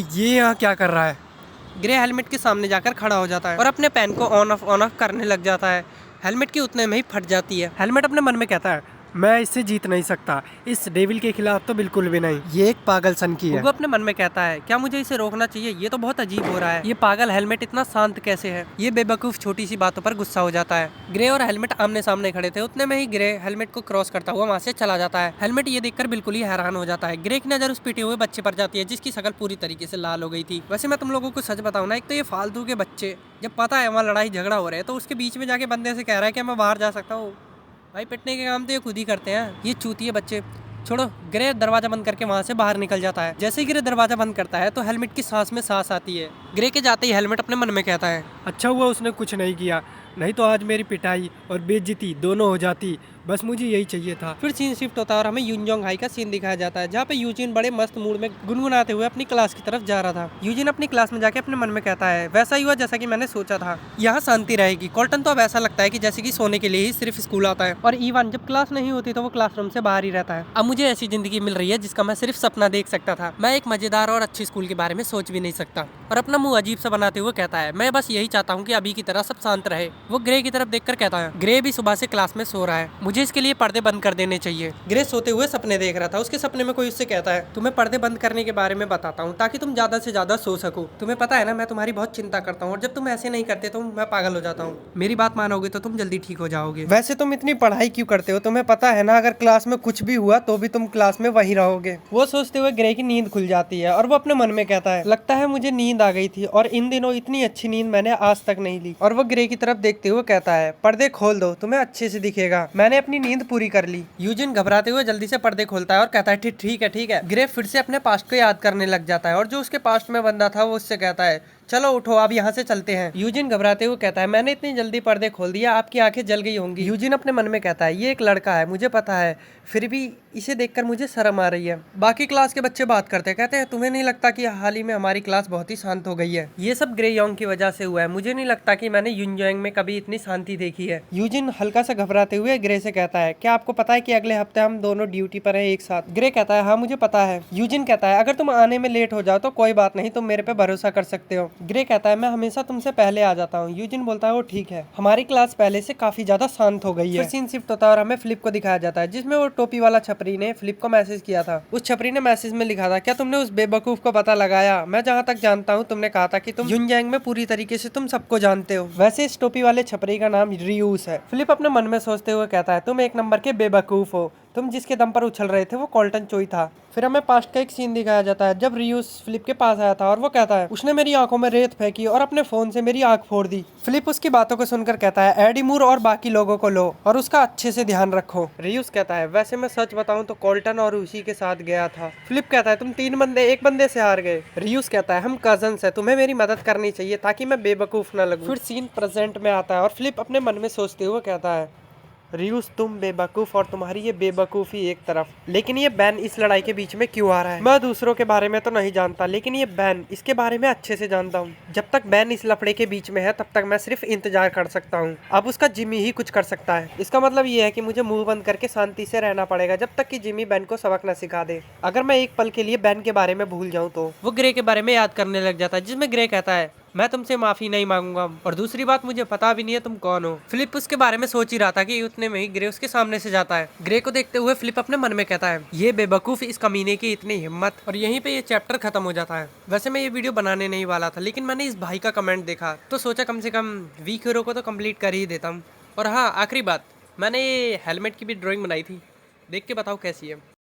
यहाँ क्या कर रहा है? ग्रे हेलमेट के सामने जाकर खड़ा हो जाता है और अपने पेन को ऑन ऑफ करने लग जाता है। हेलमेट की उतने में ही फट जाती है। हेलमेट अपने मन में कहता है, मैं इससे जीत नहीं सकता, इस डेविल के खिलाफ तो बिल्कुल भी नहीं, ये एक पागल सन की है। हुगो अपने मन में कहता है, क्या मुझे इसे रोकना चाहिए? ये तो बहुत अजीब हो रहा है, ये पागल हेलमेट इतना शांत कैसे है? ये बेवकूफ छोटी सी बातों पर गुस्सा हो जाता है। ग्रे और हेलमेट आमने सामने खड़े थे, उतने में ही ग्रे हेलमेट को क्रॉस करता हुआ वहाँ से चला जाता है। हेलमेट ये देखकर बिल्कुल ही हैरान हो जाता है। ग्रे की नजर उस पीटे हुए बच्चे पर जाती है जिसकी शक्ल पूरी तरीके से लाल हो गई थी। वैसे मैं तुम लोगों को सच बताऊं ना, एक तो ये फालतू के बच्चे, जब पता है वहाँ लड़ाई झगड़ा हो रहा है तो उसके बीच में जाके बंदे से कह रहा है कि मैं बाहर जा सकता हूँ। भाई पिटने के काम तो ये खुद ही करते हैं, ये चूतिए बच्चे। छोड़ो। ग्रे दरवाजा बंद करके वहाँ से बाहर निकल जाता है। जैसे ही ग्रे दरवाजा बंद करता है तो हेलमेट की सांस में सांस आती है। ग्रे के जाते ही हेलमेट अपने मन में कहता है, अच्छा हुआ उसने कुछ नहीं किया, नहीं तो आज मेरी पिटाई और बेइज्जती दोनों हो जाती, बस मुझे यही चाहिए था। फिर सीन शिफ्ट होता है और हमें यूनजोंग हाई का सीन दिखाया जाता है जहाँ पे यूजिन बड़े मस्त मूड में गुनगुनाते हुए अपनी क्लास की तरफ जा रहा था। यूजिन अपनी क्लास में जाके अपने मन में कहता है, वैसा ही हुआ जैसा कि मैंने सोचा था, यहाँ शांति रहेगी। कॉल्टन तो अब ऐसा लगता है कि जैसे कि सोने के लिए ही सिर्फ स्कूल आता है और इवन जब क्लास नहीं होती तो वो क्लासरूम से बाहर ही रहता है। अब मुझे ऐसी जिंदगी मिल रही है जिसका मैं सिर्फ सपना देख सकता था। मैं एक मजेदार और अच्छी स्कूल के बारे में सोच भी नहीं सकता। और अपना मुंह अजीब सा बनाते हुए कहता है, मैं बस यही चाहता हूँ कि अभी की तरह सब शांत रहे। वो ग्रे की तरफ देखकर कहता है, ग्रे भी सुबह से क्लास में सो रहा है, मुझे इसके लिए पर्दे बंद कर देने चाहिए। ग्रे सोते हुए सपने देख रहा था। उसके सपने में कोई उससे कहता है, तुम्हें पर्दे बंद करने के बारे में बताता हूँ ताकि तुम ज्यादा से ज्यादा सो सको। तुम्हें पता है ना, मैं तुम्हारी बहुत चिंता करता हूँ और जब तुम ऐसे नहीं करते तो मैं पागल हो जाता हूँ। मेरी बात मानोगे तो तुम जल्दी ठीक हो जाओगे। वैसे तुम इतनी पढ़ाई क्यों करते हो? तुम्हें पता है ना, अगर क्लास में कुछ भी हुआ तो भी तुम क्लास में वही रहोगे। वो सोचते हुए ग्रे की नींद खुल जाती है और वो अपने मन में कहता है, लगता है मुझे नींद आ गई थी और इन दिनों इतनी अच्छी नींद मैंने आज तक नहीं ली। और वो ग्रे की तरफ देखते हुए कहता है, पर्दे खोल दो, तुम्हें अच्छे से दिखेगा, मैंने अपनी नींद पूरी कर ली। यूजिन घबराते हुए जल्दी से पर्दे खोलता है और कहता है, ठीक है ठीक है। ग्रे फिर से अपने पास्ट को याद करने लग जाता है और जो उसके पास्ट में बंदा था वो उससे कहता है, चलो उठो अब यहाँ से चलते हैं। यूजिन घबराते हुए कहता है, मैंने इतनी जल्दी पर्दे खोल दिया, आपकी आंखें जल गई होंगी। यूजिन अपने मन में कहता है, ये एक लड़का है, मुझे पता है, फिर भी इसे देखकर मुझे शर्म आ रही है। बाकी क्लास के बच्चे बात करते हैं, कहते हैं, तुम्हें नहीं लगता कि हाल ही में हमारी क्लास बहुत ही शांत हो गई है? ये सब ग्रे योंग की वजह से हुआ है, मुझे नहीं लगता कि मैंने यूनजोंग में कभी इतनी शांति देखी है। यूजिन हल्का सा घबराते हुए ग्रे से कहता है, क्या आपको पता है कि अगले हफ्ते हम दोनों ड्यूटी पर है एक साथ? ग्रे कहता है, हाँ मुझे पता है। यूजिन कहता है, अगर तुम आने में लेट हो जाओ तो कोई बात नहीं, तुम मेरे पे भरोसा कर सकते हो। ग्रे कहता है मैं हमेशा तुमसे पहले आ जाता हूँ। यूजिन बोलता है वो ठीक है, हमारी क्लास पहले से काफी ज्यादा शांत हो गई है। फिर सीन शिफ्ट होता है और हमें फिलिप को दिखाया जाता है, जिसमें वो टोपी वाला छपरी ने फिलिप को मैसेज किया था। उस छपरी ने मैसेज में लिखा था, क्या तुमने उस बेवकूफ को पता लगाया? मैं जहाँ तक जानता हूँ तुमने कहा था कि तुम युनजैंग में पूरी तरीके से तुम सबको जानते हो। वैसे इस टोपी वाले छपरी का नाम रियूस है। फिलिप अपने मन में सोचते हुए कहता है तुम एक नंबर के बेवकूफ हो, तुम जिसके दम पर उछल रहे थे वो कोल्टन चोई था। फिर हमें पास्ट का एक सीन दिखाया जाता है जब रियूस फिलिप के पास आया था और वो कहता है उसने मेरी आंखों में रेत फेंकी और अपने फोन से मेरी आंख फोड़ दी। फिलिप उसकी बातों को सुनकर कहता है एडी मूर और बाकी लोगों को लो और उसका अच्छे से ध्यान रखो। रियूस कहता है वैसे मैं सच बताऊं तो कोल्टन और उसी के साथ गया था। फिलिप कहता है तुम 3 बंदे एक बंदे से हार गए। रियूस कहता है हम कजन्स है, तुम्हें मेरी मदद करनी चाहिए ताकि मैं बेवकूफ न लगूं। फिर सीन प्रेजेंट में आता है और फिलिप अपने मन में सोचते हुए कहता है रियूस तुम बेवकूफ और तुम्हारी ये बेवकूफी एक तरफ, लेकिन ये बैन इस लड़ाई के बीच में क्यों आ रहा है? मैं दूसरों के बारे में तो नहीं जानता, लेकिन ये बैन इसके बारे में अच्छे से जानता हूँ। जब तक बैन इस लफड़े के बीच में है तब तक मैं सिर्फ इंतजार कर सकता हूँ। अब उसका जिमी ही कुछ कर सकता है। इसका मतलब ये है कि मुझे मुंह बंद करके शांति से रहना पड़ेगा जब तक कि जिमी बैन को सबक न सिखा दे। अगर मैं एक पल के लिए बैन के बारे में भूल जाऊँ तो वो ग्रे के बारे में याद करने लग जाता है, जिसमें ग्रे कहता है मैं तुमसे माफी नहीं मांगूंगा और दूसरी बात मुझे पता भी नहीं है तुम कौन हो। फिलिप उसके बारे में सोच ही रहा था कि उतने में ही ग्रे उसके सामने से जाता है। ग्रे को देखते हुए फिलिप अपने मन में कहता है ये बेवकूफ, इस कमीने की इतनी हिम्मत। और यहीं पे ये चैप्टर खत्म हो जाता है। वैसे मैं ये वीडियो बनाने नहीं वाला था, लेकिन मैंने इस भाई का कमेंट देखा तो सोचा कम से कम वीक हीरो को तो कंप्लीट कर ही देता हूँ। और हाँ, आखिरी बात, मैंने ये हेलमेट की भी ड्राइंग बनाई थी, देख के बताओ कैसी है।